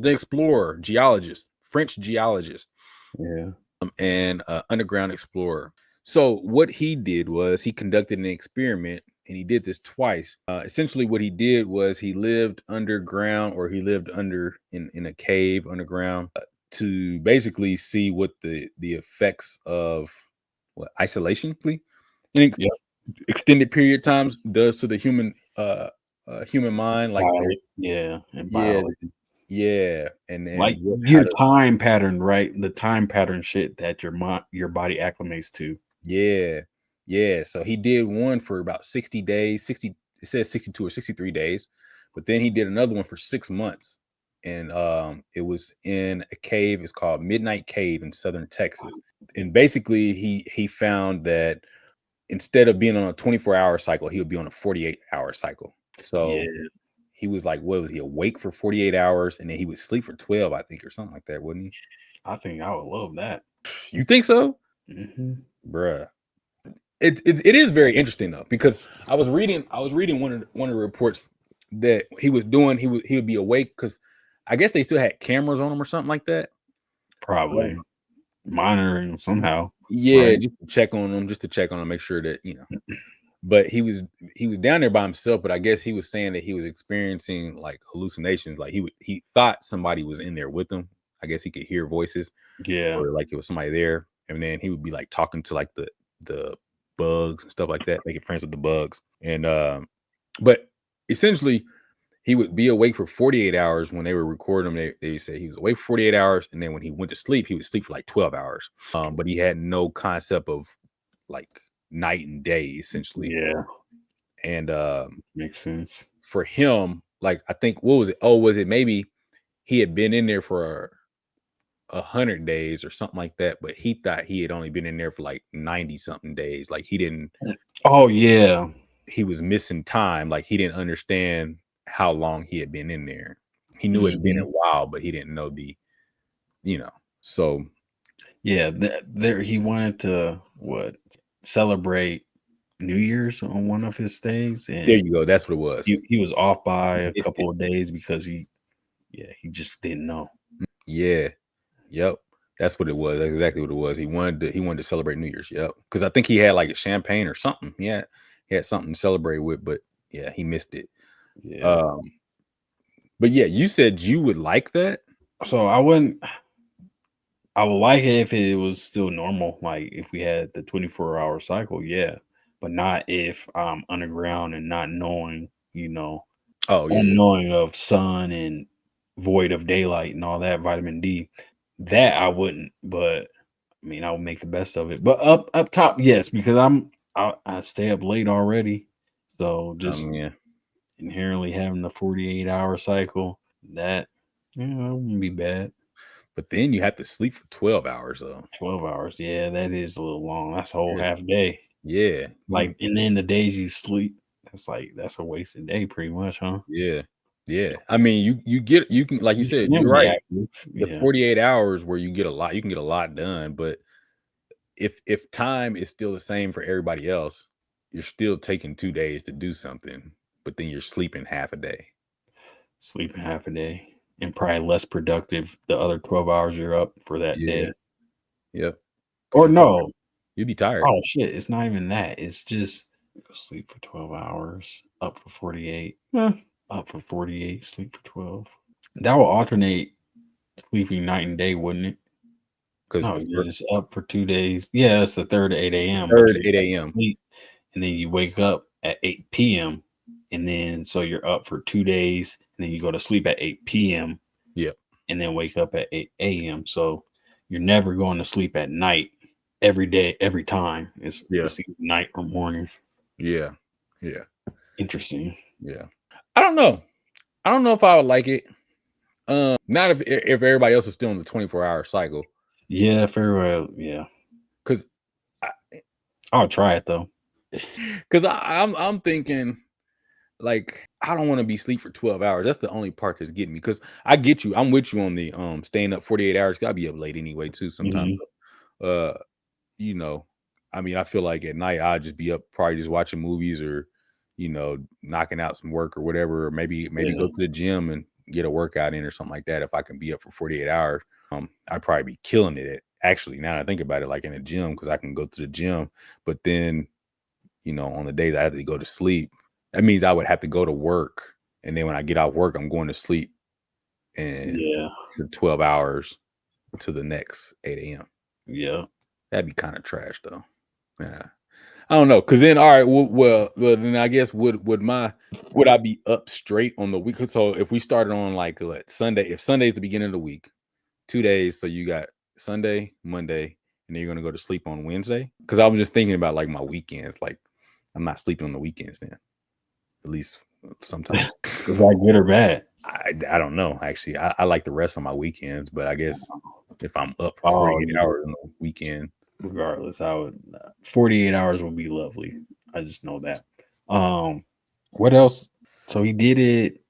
explorer, geologist, French geologist. Yeah. And underground explorer. So what he did was he conducted an experiment, and he did this twice. Essentially, what he did was he lived underground, or he lived in a cave underground to basically see what the effects of isolation in extended period of times does to the human mind, like and biology. Yeah, and like your time pattern, right? The time pattern shit that your body acclimates to. Yeah. So he did one for about 60 days. It says 62 or 63 days, but then he did another one for 6 months, and it was in a cave. It's called Midnight Cave in southern Texas, and basically he found that instead of being on a 24-hour cycle, he would be on a 48-hour cycle. So he was like, what was he, awake for 48 hours, and then he would sleep for 12, I think, or something like that, wouldn't he? I think I would love that. You think so? Mm-hmm. Bruh. It is very interesting though, because I was reading one of the reports that he was doing. He would be awake because I guess they still had cameras on him or something like that. Probably monitoring him somehow. Yeah, right? Just to check on him, make sure that, you know. But he was down there by himself. But I guess he was saying that he was experiencing like hallucinations. Like he thought somebody was in there with him. I guess he could hear voices. Yeah, or like it was somebody there, and then he would be like talking to like the bugs and stuff like that, making friends with the bugs. And but essentially he would be awake for 48 hours. When they were recording him, they say he was awake for 48 hours, and then when he went to sleep, he would sleep for like 12 hours. But he had no concept of like night and day, essentially. Yeah. And makes sense for him. Like, I think, what was it? Oh, was it maybe he had been in there for 100 days or something like that, but he thought he had only been in there for like 90 something days. Like, he didn't. Oh yeah, he was missing time. Like, he didn't understand how long he had been in there. He knew it had been a while, but he didn't know so yeah, there he wanted to celebrate New Year's on one of his stays, and there you go. That's what it was. He was off by a couple of days because he just didn't know. Yeah. Yep. That's what it was. That's exactly what it was. He wanted to celebrate New Year's. Yep. Because I think he had like a champagne or something. Yeah, he had something to celebrate with, but yeah, he missed it. Yeah. But yeah, you said you would like that. So I would like it if it was still normal, like if we had the 24-hour cycle, yeah. But not if I'm underground and not knowing, unknowing of sun and void of daylight and all that, vitamin D. That I wouldn't, but I mean, I would make the best of it. But up top, yes, because I stay up late already, so just inherently having the 48-hour cycle, that it wouldn't be bad. But then you have to sleep for 12 hours though. 12 hours, yeah, that is a little long. That's a whole half day. Yeah, like, and then the days you sleep, that's a wasted day, pretty much, huh? Yeah. I mean, you can, like you said, you're right. The 48 hours where you can get a lot done, but if time is still the same for everybody else, you're still taking 2 days to do something, but then you're sleeping half a day. And probably less productive the other 12 hours you're up for that day. Yep. Or no. You'd be tired. Oh shit, it's not even that. It's just sleep for 12 hours, up for 48. Up for 48, sleep for 12. That will alternate sleeping night and day, wouldn't it? Because you're just up for 2 days. Yeah, that's the 3rd at 8 a.m. 3rd at 8 a.m. And then you wake up at 8 p.m. And then so you're up for 2 days, and then you go to sleep at 8 p.m. Yep. And then wake up at 8 a.m. So you're never going to sleep at night every day, every time. It's night or morning. Yeah. Interesting. Yeah. I don't know if I would like it. Not if everybody else is still in the 24-hour cycle. Yeah, very well. Yeah. Because I'll try it though. Because I'm thinking, like, I don't want to be asleep for 12 hours. That's the only part that's getting me. Because I get you. I'm with you on the staying up 48 hours. Gotta be up late anyway, too, sometimes. You know, I mean, I feel like at night I'd just be up probably just watching movies or, knocking out some work or whatever, or maybe go to the gym and get a workout in or something like that. If I can be up for 48 hours, I'd probably be killing it. Actually, now that I think about it, like in a gym, because I can go to the gym, but then, on the days I have to go to sleep, that means I would have to go to work. And then when I get out of work, I'm going to sleep and for 12 hours to the next 8 a.m. Yeah. That'd be kind of trash though. Yeah. I don't know. Cause then, all right, well, then I guess would I be up straight on the week? So if we started on like Sunday, if Sunday's the beginning of the week, 2 days, so you got Sunday, Monday, and then you're gonna go to sleep on Wednesday. Cause I was just thinking about like my weekends. Like I'm not sleeping on the weekends then. At least sometimes. Is that good or bad? I don't know. Actually, I like the rest of my weekends, but I guess if I'm up for 48 hours on the weekend. Regardless, I would 48 hours would be lovely. I just know that. What else? So he did it.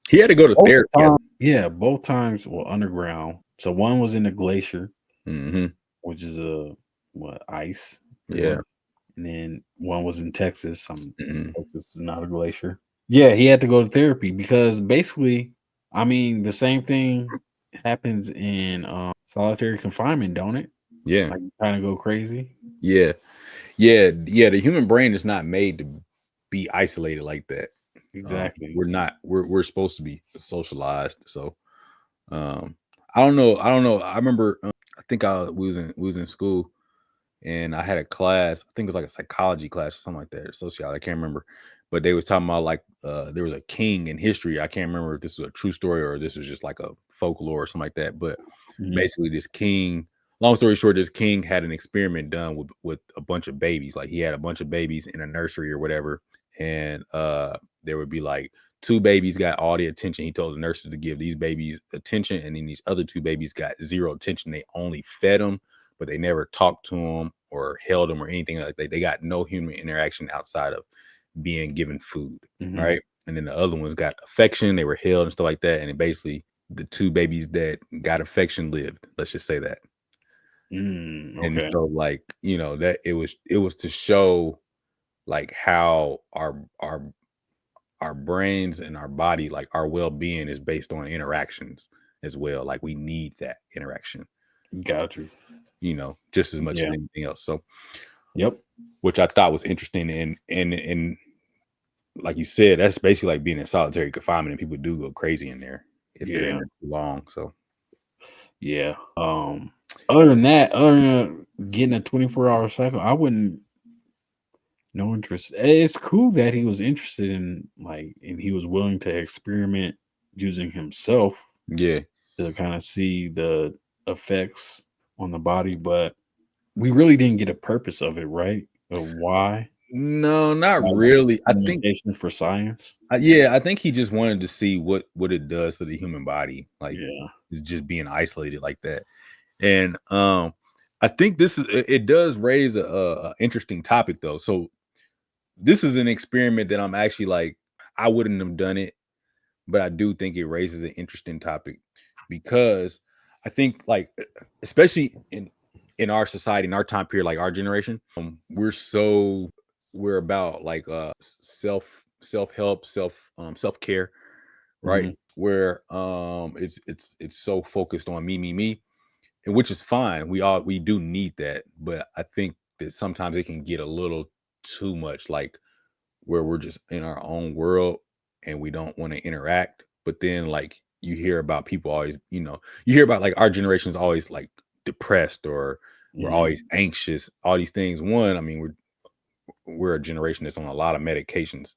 He had to go to therapy. Yeah, both times were underground. So one was in a glacier, which is ice. Yeah. And then one was in Texas. Texas is not a glacier. Yeah, he had to go to therapy because basically, I mean, the same thing happens in solitary confinement, don't it? Yeah. Like kind of go crazy. Yeah. The human brain is not made to be isolated like that. Exactly. We're supposed to be socialized. So I don't know. I remember I think we was in school and I had a class, I think it was like a psychology class or something like that, or sociology, I can't remember. But they was talking about like there was a king in history. I can't remember if this was a true story or this was just like a folklore or something like that. But basically this king, long story short, this king had an experiment done with a bunch of babies. Like he had a bunch of babies in a nursery or whatever. And there would be like 2 babies got all the attention. He told the nurses to give these babies attention. And then these other 2 babies got 0 attention. They only fed them, but they never talked to them or held them or anything like that. They got no human interaction outside of being given food. Right. And then the other ones got affection. They were held and stuff like that. And then basically the 2 babies that got affection lived. Let's just say that. Okay. And so like, that it was to show like how our brains and our body, like our well-being is based on interactions as well. Like we need that interaction. Got you. Just as much as anything else. So yep. Which I thought was interesting. And like you said, that's basically like being in solitary confinement, and people do go crazy in there if they're in there too long. So yeah. Other than getting a 24-hour cycle, I wouldn't. No interest. It's cool that he was interested in and he was willing to experiment using himself. Yeah. To kind of see the effects on the body, but we really didn't get a purpose of it, right? Of why? No, not really. I think for science. I think he just wanted to see what it does to the human body, like just being isolated like that. And I think it does raise a interesting topic though. So this is an experiment that I'm actually like, I wouldn't have done it, but I do think it raises an interesting topic because I think like, especially in our society, in our time period, like our generation, we're about like self-help, self-care, right? Where it's so focused on me, and which is fine. We do need that, but I think that sometimes it can get a little too much, like where we're just in our own world and we don't want to interact. But then like you hear about people always, you hear about like our generation is always like depressed or we're always anxious, all these things. One, I mean, we're a generation that's on a lot of medications.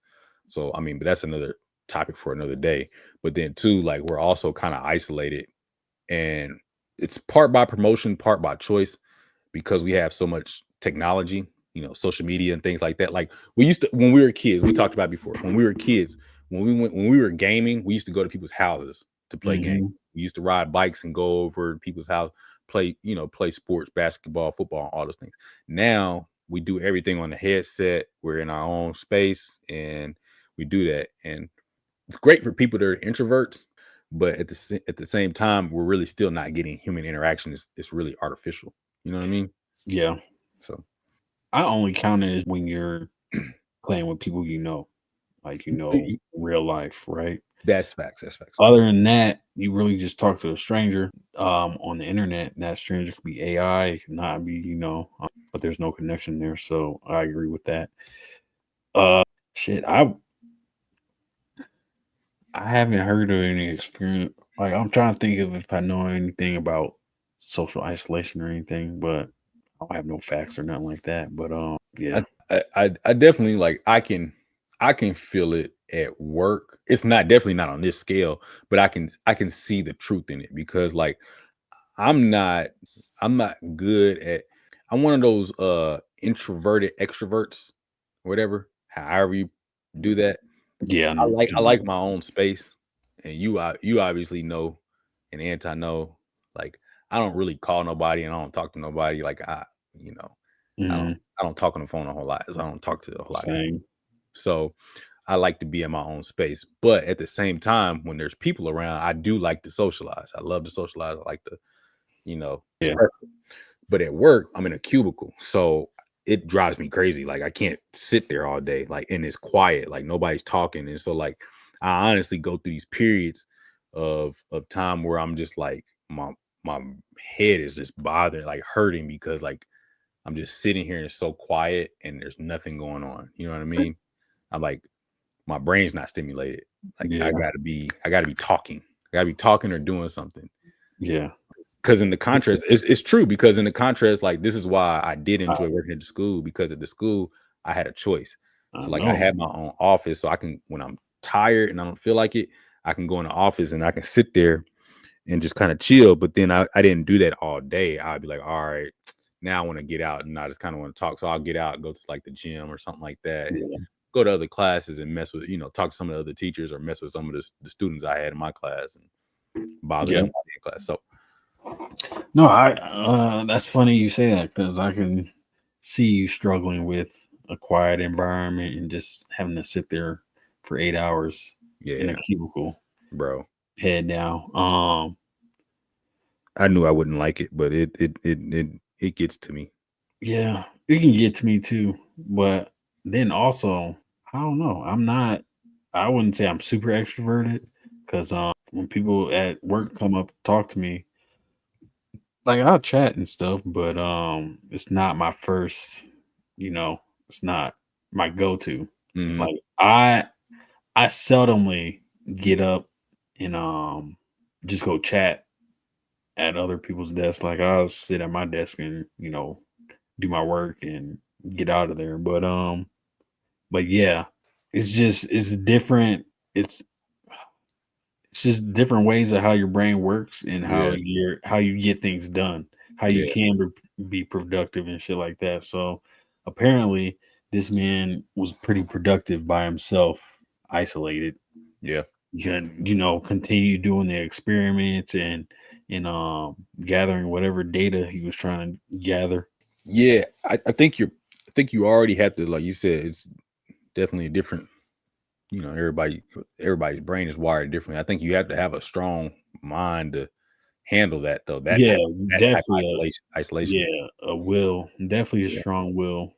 So, I mean, but that's another topic for another day. But then 2, like we're also kind of isolated, and it's part by promotion, part by choice, because we have so much technology social media and things like that. Like we used to, when we were kids, we talked about before, when we were kids, when we were gaming, we used to go to people's houses to play games. We used to ride bikes and go over to people's house, play sports, basketball, football, all those things. Now we do everything on the headset. We're in our own space and we do that. And it's great for people that are introverts, but at the same time, we're really still not getting human interaction. It's really artificial. You know what I mean? Yeah. So I only count it as when you're playing with people like real life, right? That's facts. Other than that, you really just talk to a stranger on the internet. And that stranger could be AI, it could not be, but there's no connection there. So I agree with that. I haven't heard of any experience. Like I'm trying to think of if I know anything about social isolation or anything, but I don't have no facts or nothing like that. But yeah, I definitely I can feel it at work. It's definitely not on this scale, but I can see the truth in it because I'm not good at. I'm one of those introverted extroverts, whatever. However you do that. Yeah, I like my own space, and you obviously know, and Anti know. Like I don't really call nobody, and I don't talk to nobody. Like I don't talk on the phone a whole lot, so I don't talk to a whole lot. So I like to be in my own space, but at the same time, when there's people around, I do like to socialize. I love to socialize. I like to, But at work, I'm in a cubicle, so it drives me crazy. Like I can't sit there all day, and it's quiet, like nobody's talking. And so I honestly go through these periods of time where I'm just like my head is just bothering, hurting because I'm just sitting here and it's so quiet and there's nothing going on. You know what I mean? I'm like, my brain's not stimulated. I gotta be talking. I gotta be talking or doing something. Yeah. Because in the contrast, it's true. Because in the contrast, this is why I did enjoy working at the school, because at the school I had a choice. So I had my own office, so I can, when I'm tired and I don't feel like it, I can go in the office and I can sit there and just kind of chill. But then I didn't do that all day. I'd be like, all right, now I want to get out and I just kind of want to talk. So I'll get out and go to the gym or something like that. Yeah. Go to other classes and mess with, talk to some of the other teachers or mess with some of the students I had in my class and bother them in class. So. No, that's funny you say that because I can see you struggling with a quiet environment and just having to sit there for 8 hours in a cubicle, bro, head down. I knew I wouldn't like it, but it gets to me. Yeah, it can get to me too. But then also, I don't know. I wouldn't say I'm super extroverted because when people at work come up and talk to me, I'll chat and stuff, but it's not my first, it's not my go-to. Mm-hmm. I seldomly get up and just go chat at other people's desks. I'll sit at my desk and, do my work and get out of there. But yeah, it's different. It's just different ways of how your brain works and how you get things done, how you can be productive and shit like that. So apparently this man was pretty productive by himself, isolated. Yeah. Continue doing the experiments and gathering whatever data he was trying to gather. Yeah, I think you already have to, like you said, it's definitely a different. Everybody's brain is wired differently. I think you have to have a strong mind to handle that, though. Definitely isolation. Yeah, a will, definitely a strong will.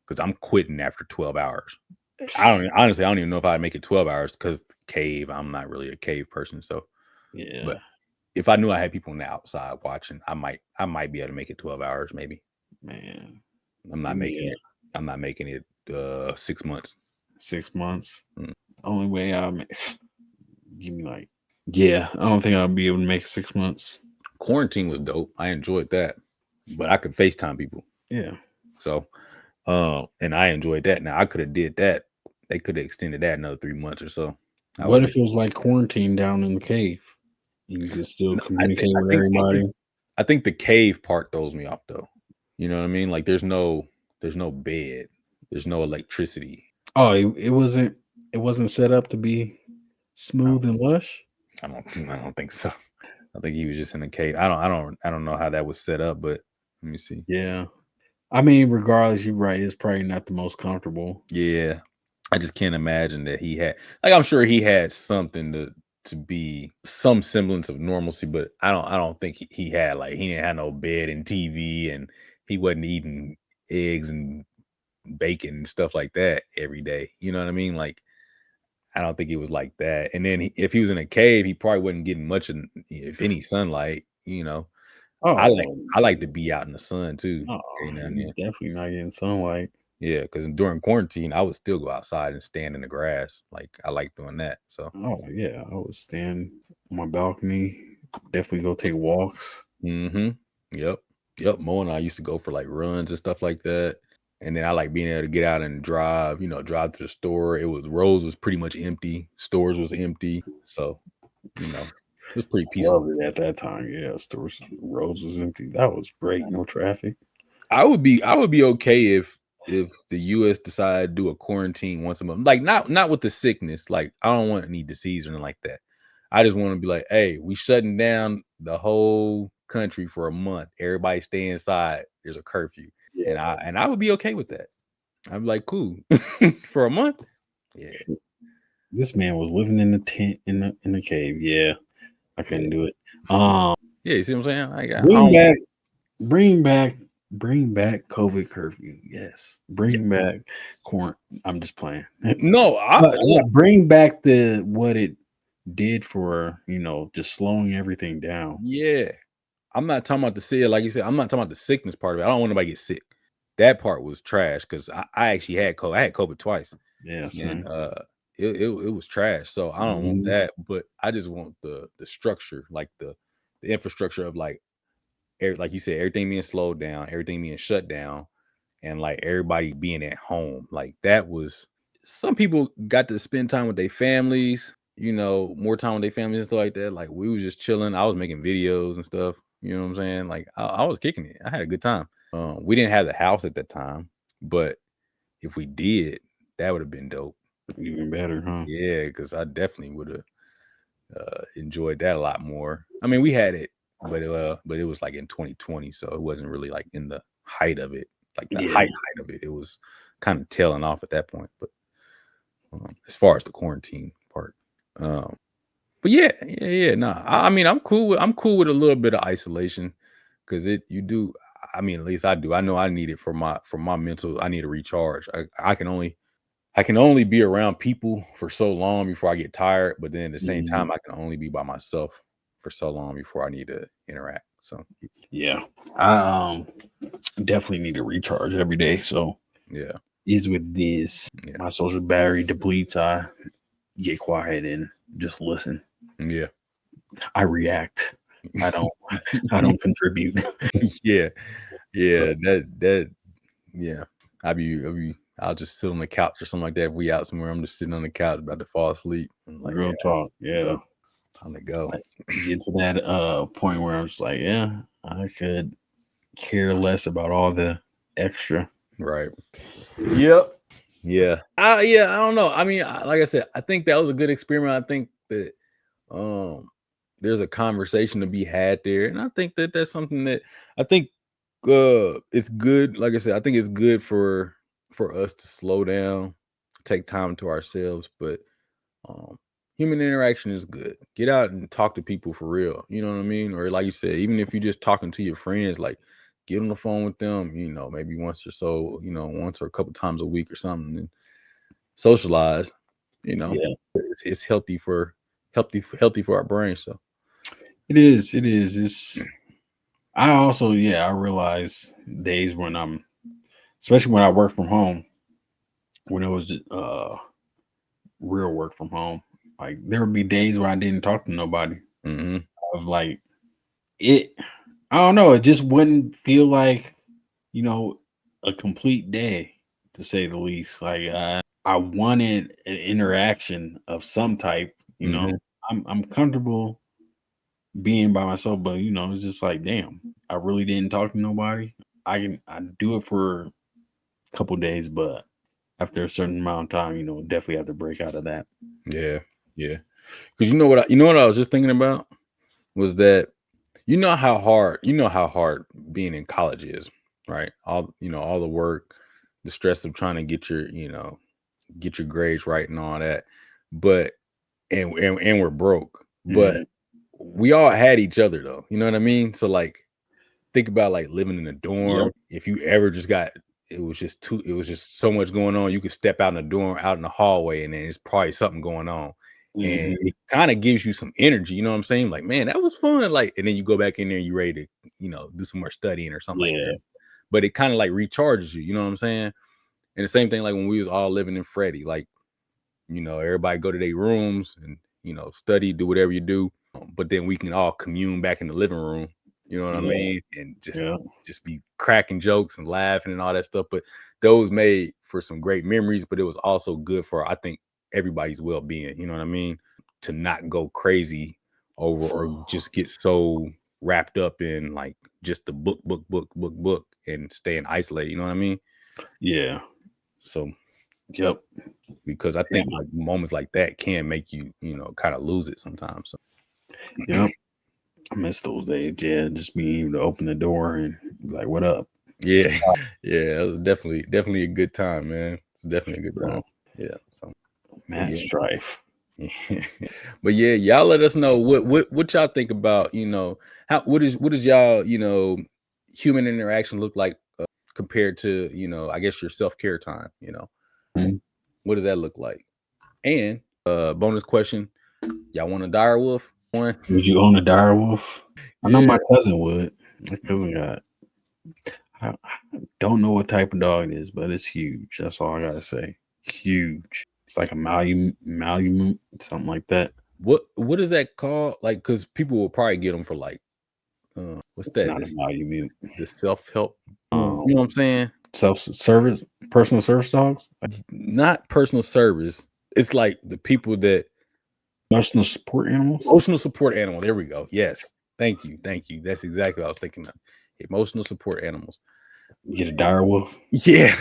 Because I'm quitting after 12 hours. I don't even know if I'd make it 12 hours because cave. I'm not really a cave person, so yeah. But if I knew I had people on the outside watching, I might be able to make it 12 hours, maybe. Man, I'm not making it. I'm not making it 6 months. 6 months. Only way I'll give me I don't think I'll be able to make 6 months. Quarantine was dope. I enjoyed that, but I could FaceTime people. Yeah. So, and I enjoyed that. Now I could have did that. They could have extended that another 3 months or so. What if it was like quarantine down in the cave? You could still communicate with everybody. I think the cave part throws me off, though. You know what I mean? There's no There's no bed. There's no electricity. Oh, it wasn't set up to be smooth and lush. I don't think so. I think he was just in a cave. I don't know how that was set up, but let me see. Yeah. I mean, regardless, you're right. It's probably not the most comfortable. Yeah. I just can't imagine that he had, like, I'm sure he had something to be some semblance of normalcy, but I don't think he had, like, he didn't have no bed and TV, and he wasn't eating eggs and bacon and stuff like that every day. You know what I mean? Like, I don't think it was like that. And then if he was in a cave, he probably wasn't getting much of, if any, sunlight. You know, I like to be out in the sun too. He's definitely not getting sunlight. Yeah, because during quarantine, I would still go outside and stand in the grass. Like, I like doing that. So, yeah, I would stand on my balcony. Definitely go take walks. Yep. Mo and I used to go for like runs and stuff like that. And then I like being able to get out and drive to the store. Roads was pretty much empty. Stores was empty. So, it was pretty peaceful. Loved it at that time. Yeah, roads was empty. That was great. No traffic. I would be okay if the US decided to do a quarantine once a month. Like, not with the sickness. Like, I don't want any disease or anything like that. I just want to be like, hey, we shutting down the whole country for a month. Everybody stay inside. There's a curfew. Yeah. And I would be okay with that. I'm like, cool. For a month. Yeah. This man was living in the tent in the cave. Yeah. I couldn't do it. Yeah, you see what I'm saying? Bring back COVID curfew. Yes. Bring back I'm just playing. No, bring back what it did for, just slowing everything down. Yeah. I'm not talking about like you said, I'm not talking about the sickness part of it. I don't want nobody to get sick. That part was trash because I actually had COVID. I had COVID twice. Yeah. And it was trash. So I don't want that, but I just want the structure, like the infrastructure of, like you said, everything being slowed down, everything being shut down, and like everybody being at home. Like, that was, some people got to spend time with their families, more time with their families and stuff like that. Like, we was just chilling. I was making videos and stuff. You know what I'm saying? Like, I was kicking it. I had a good time. We didn't have the house at that time, but if we did, that would have been dope. Even better, huh? Yeah, because I definitely would have enjoyed that a lot more. I mean, we had it, but it was like in 2020, so it wasn't really like in the height of it, like the height of it. It was kind of tailing off at that point. But as far as the quarantine part, but yeah. Nah, I mean, I'm cool with a little bit of isolation, because I mean, at least I do. I know I need it for my mental. I need to recharge. I can only be around people for so long before I get tired, but then at the same time, I can only be by myself for so long before I need to interact. So yeah, I definitely need to recharge every day. So yeah, is with this. Yeah. My social battery depletes. I get quiet and just listen. Yeah, I react. I don't contribute. Yeah. That. Yeah, I'll just sit on the couch or something like that. If we out somewhere, I'm just sitting on the couch about to fall asleep. Like, real talk. Yeah. Time to go. Get to that point where I'm just like, yeah, I could care less about all the extra. Right. Yep. Yeah. I don't know. I mean, like I said, I think that was a good experiment. I think that there's a conversation to be had there, and I think that that's something that I think it's good. Like I said, I think it's good for us to slow down, take time to ourselves, but human interaction is good. Get out and talk to people for real. You know what I mean? Or like you said, even if you're just talking to your friends, like, get on the phone with them, maybe once or so, once or a couple times a week or something, and socialize. It's healthy for our brain. So it is. It's I also, I realize days when especially when I work from home, when it was real work from home, like there would be days where I didn't talk to nobody. Of like it, I don't know, it just wouldn't feel like, a complete day, to say the least. Like I wanted an interaction of some type. I'm comfortable being by myself, but it's just like, damn, I really didn't talk to nobody. I do it for couple days, but after a certain amount of time, definitely have to break out of that. Yeah. Because you know what I was just thinking about was that how hard being in college is, right? All the work, the stress of trying to get your grades right and all that, but and we're broke, but we all had each other though. You know what I mean? So like, think about like living in a dorm. Yep. If you ever just it was just so much going on. You could step out in the dorm, out in the hallway, and then it's probably something going on. And it kind of gives you some energy, you know what I'm saying? Like, man, that was fun. Like, and then you go back in there and you ready to, do some more studying or something like that. But it kind of like recharges you, you know what I'm saying? And the same thing like when we was all living in Freddie, like, everybody go to their rooms and, study, do whatever you do. But then we can all commune back in the living room, you know what I mean? And just be cracking jokes and laughing and all that stuff. But those made for some great memories, but it was also good for, I think, everybody's well-being, you know what I mean? To not go crazy over or just get so wrapped up in like just the book and staying isolated, you know what I mean? Yeah. So yep. Because I think like moments like that can make you, kind of lose it sometimes. So yep. I miss those days. Yeah, just being able to open the door and be like, what up? Yeah. Yeah, it was definitely a good time, man. It's definitely a good time. Yeah. So Matt Strife. But yeah, y'all let us know what y'all think about, what is y'all, human interaction look like compared to, I guess your self-care time, What does that look like? And bonus question, y'all want a dire wolf? Would you own a dire wolf? I know my cousin would. My cousin I don't know what type of dog it is, but it's huge. That's all I gotta say. Huge. It's like a Malamute, something like that. What is that called? Like, because people will probably get them for like, what's that? Not a Malamute. The self-help. You know what I'm saying? Self-service, personal service dogs. Not personal service. It's like the people that emotional support animals. Emotional support animal. There we go. Yes. Thank you. That's exactly what I was thinking of. Emotional support animals. You get a dire wolf. Yeah,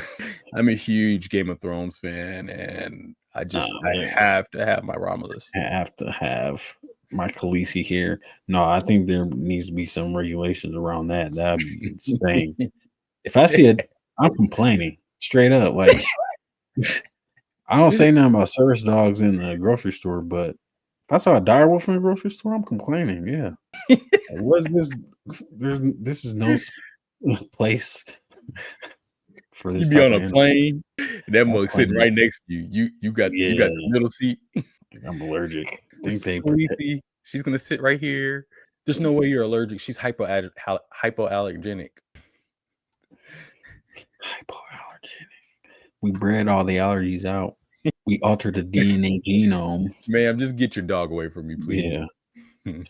I'm a huge Game of Thrones fan, and I have to have my Romulus. I have to have my Khaleesi here. No, I think there needs to be some regulations around that. That'd be insane. If I see it, I'm complaining straight up. Like, I don't say nothing about service dogs in the grocery store, but if I saw a dire wolf in the grocery store, I'm complaining. Yeah. What is this? This is no place for this. You be on a plane, and that mug sitting right next to you. You got the middle seat. I'm allergic. She's gonna sit right here. There's no way you're allergic. She's hypoallergenic. Hypoallergenic. We bred all the allergies out. We altered the DNA genome. Ma'am, just get your dog away from me, please. Yeah.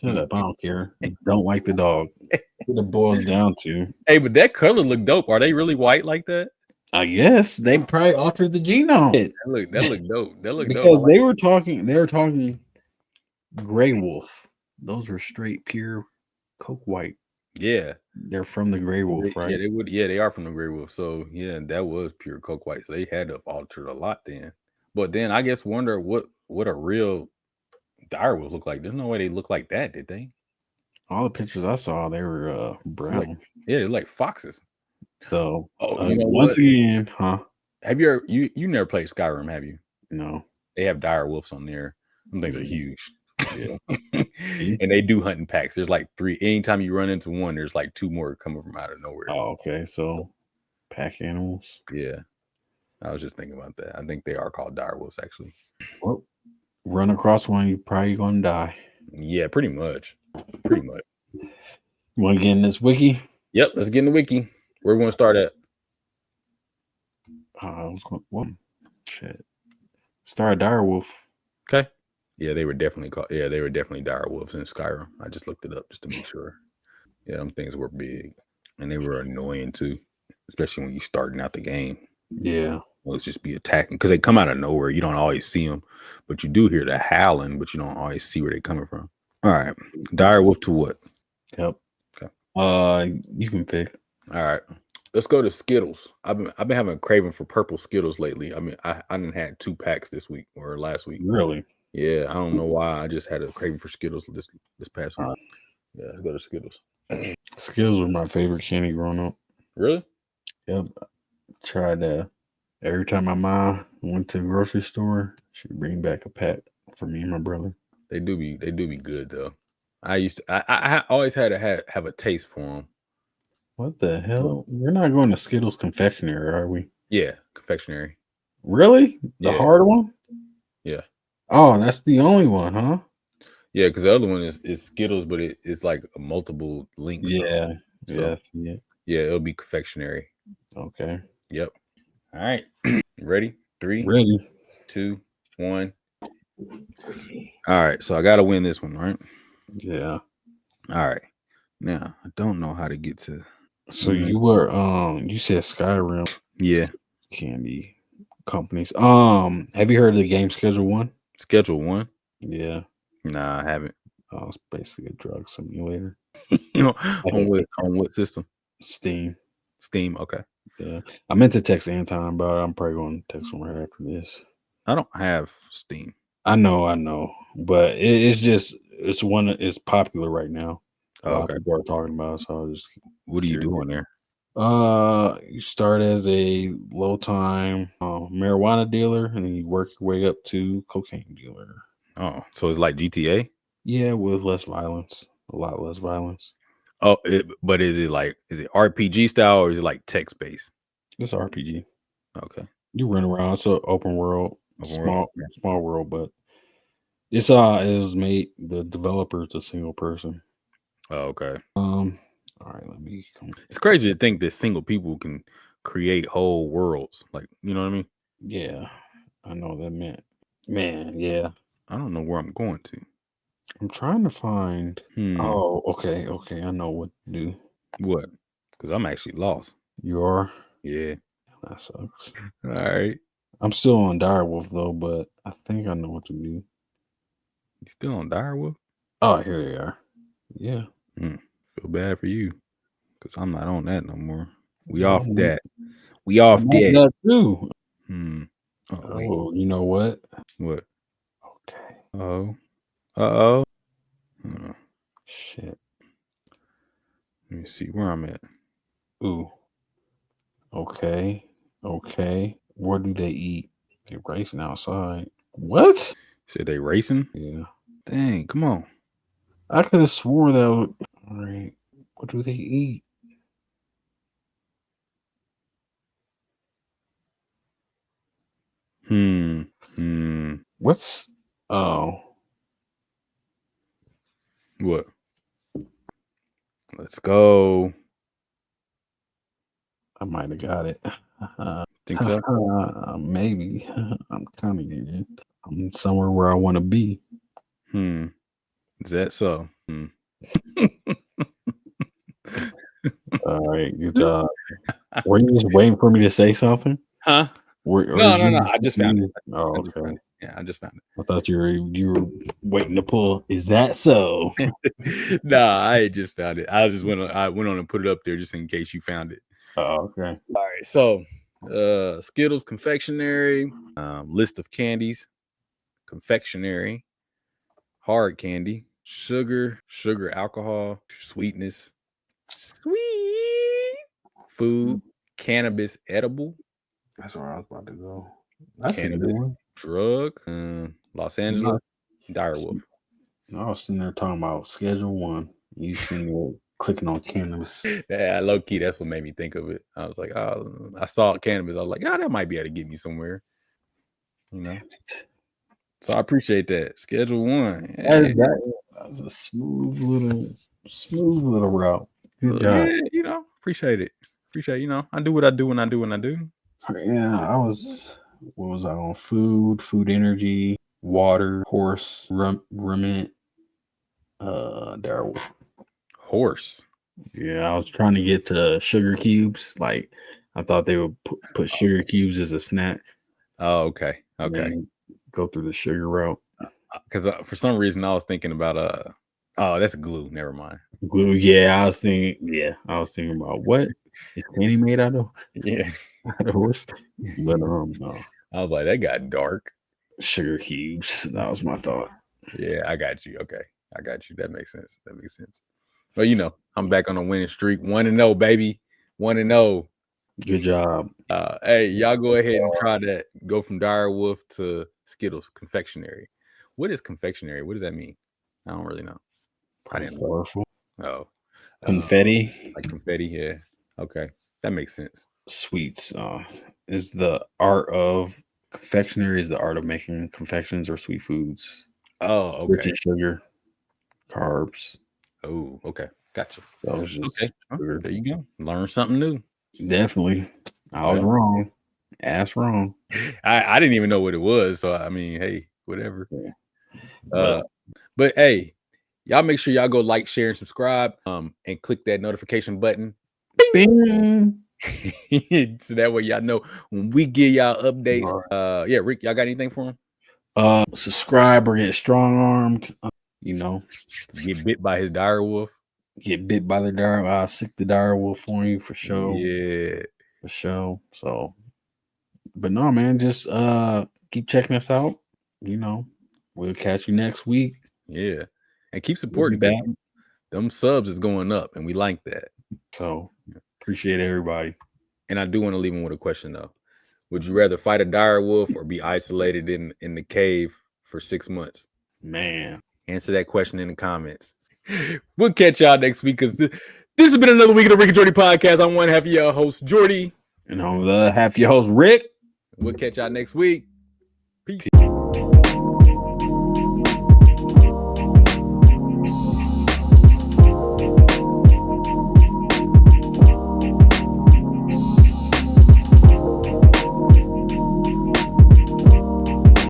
Shut up. I don't care. I don't like the dog. What it boils down to. Hey, but that color look dope. Are they really white like that? I guess they probably altered the genome. That look dope. That look because dope. They were talking gray wolf. Those were straight pure coke white. Yeah. They're from the gray wolf, right? Yeah, they would. Yeah, they are from the gray wolf. So yeah, that was pure coke white. So they had to have altered a lot then. But then I guess wonder what a real dire wolf look like. There's no way they look like that, did they? All the pictures I saw, they were brown. They're like foxes. So once again, have you ever you never played Skyrim, have you? No. They have dire wolves on there. Them things are huge. Yeah. And they do hunting packs. There's like 3. Anytime you run into one, there's like 2 more coming from out of nowhere. Oh, okay. So pack animals. Yeah. I was just thinking about that. I think they are called dire wolves, actually. Well, run across one, you're probably gonna die. Yeah, pretty much. You want to get in this wiki? Yep, let's get in the wiki. Where we want to start at? Shit. Start a dire wolf. Okay. Yeah, they were definitely dire wolves in Skyrim. I just looked it up just to make sure. Yeah, them things were big. And they were annoying too, especially when you're starting out the game. Yeah. Let's just be attacking because they come out of nowhere. You don't always see them, but you do hear the howling, but you don't always see where they're coming from. All right. Dire wolf to what? Yep. Okay. You can pick. All right. Let's go to Skittles. I've been having a craving for purple Skittles lately. I mean, I didn't had 2 packs this week or last week. Really? Yeah, I don't know why. I just had a craving for Skittles this past week. Yeah, let's go to Skittles. Skittles were my favorite candy growing up. Really? Yep. Tried to. Every time my mom went to the grocery store, she'd bring back a pack for me and my brother. They do be good though. I always had to have a taste for them. What the hell? We're not going to Skittles confectionery, are we? Yeah, confectionery. Really? The hard one? Yeah. Oh, that's the only one, huh? Yeah, because the other one is Skittles, but it's like multiple links. Yeah. So, yeah, it'll be confectionery. Okay. Yep. All right. Ready? 3, Ready. 2, 1. All right. So I gotta win this one, right? Yeah. All right. Now I don't know how to get to. So you were you said Skyrim. Yeah. Candy companies. Have you heard of the game Schedule 1? Schedule 1? Yeah. Nah, I haven't. Oh, it's basically a drug simulator. on what system? Steam. Okay. Yeah. I meant to text Anton, but I'm probably going to text him right after this. I don't have Steam. I know. But it's one that is popular right now. A lot of people are talking about it, so I'll just what do you do on there? You start as a low time marijuana dealer, and then you work your way up to cocaine dealer. Oh, so it's like GTA? Yeah, with less violence, a lot less violence. Oh, but is it RPG style or is it like text based? It's RPG. Okay. You run around. It's an open world, small world, but it was made. The developer is a single person. Oh, okay. All right, let me. It's crazy to think that single people can create whole worlds. Like, you know what I mean? Yeah, I know that meant. Man, yeah. I don't know where I'm going to. I'm trying to find. Oh, okay. I know what to do. What? Because I'm actually lost. You are? Yeah. That sucks. All right. I'm still on Direwolf though, but I think I know what to do. You still on Direwolf? Oh, here they are. Yeah. Feel bad for you, because I'm not on that no more. We off that. We off that too. Oh, you know what? What? Okay. Oh. Shit. Let me see where I'm at. Ooh. Okay. What do they eat? They're racing outside. What? Said they racing? Yeah. Dang, come on. I could have swore that. All right. What do they eat? What's What? Let's go. I might have got it. Think so? Maybe. I'm kind of getting it. I'm somewhere where I want to be. Is that so? All right, good job. Were you just waiting for me to say something? Huh? No. I just found it. Oh, okay. Yeah, I just found it. I thought you were waiting to pull. Is that so? Nah, I just found it. I went on and put it up there just in case you found it. Oh, okay. All right. So, Skittles confectionery, list of candies, confectionery, hard candy, sugar, alcohol, sweetness, sweet food, cannabis edible. That's where I was about to go. That's cannabis drug, Los Angeles, Direwolf. I was sitting there talking about Schedule 1. You seen it clicking on cannabis. Yeah, low key, that's what made me think of it. I was like, oh, I saw cannabis. I was like, that might be able to get me somewhere. You know. So I appreciate that. Schedule 1. Hey. That was a smooth little route. Good job. Yeah, appreciate it. I do what I do when I do when I do. Yeah, what was I on? Food energy, water, horse, ruminant, Direwolf. Horse. Yeah, I was trying to get to sugar cubes. Like, I thought they would put sugar cubes as a snack. Oh, okay. Go through the sugar route. Because for some reason I was thinking about that's glue. Never mind. Glue. Yeah, I was thinking about what? Is candy made out of horse? But no. I was like, that got dark. Sugar cubes. That was my thought. Yeah, I got you. Okay, I got you. That makes sense. But you know, I'm back on a winning streak. 1-0, baby. 1-0. Good job. Hey, y'all go ahead and try that. Go from dire wolf to Skittles confectionery. What is confectionery? What does that mean? I don't really know. I didn't know. Colorful. Oh, confetti. Like confetti. Yeah. Okay, that makes sense. Sweets is the art of confectionery. Is the art of making confections or sweet foods. Oh, okay. Rich in sugar, carbs. Oh, okay. Gotcha. That was just there you go. Learn something new. Definitely. I was wrong. Ass wrong. I didn't even know what it was. So I mean, hey, whatever. Yeah. But hey, y'all make sure y'all go like, share, and subscribe. And click that notification button. Bing. So that way y'all know when we give y'all updates. Yeah, Rick, y'all got anything for him? Subscribe or get strong armed. You know, get bit by his dire wolf. Get bit by the dire. I'll sick the dire wolf for you for sure. Yeah, for sure. So, but no, man, just keep checking us out. You know, we'll catch you next week. Yeah, and keep supporting back. Them subs is going up, and we like that. So appreciate everybody. And I do want to leave them with a question though. Would you rather fight a dire wolf or be isolated in the cave for 6 months? Man, answer that question in the comments. We'll catch y'all next week because this has been another week of the Rick Jordy Podcast. I'm one half of your host, Jordy. And I'm the half of your host, Rick. We'll catch y'all next week.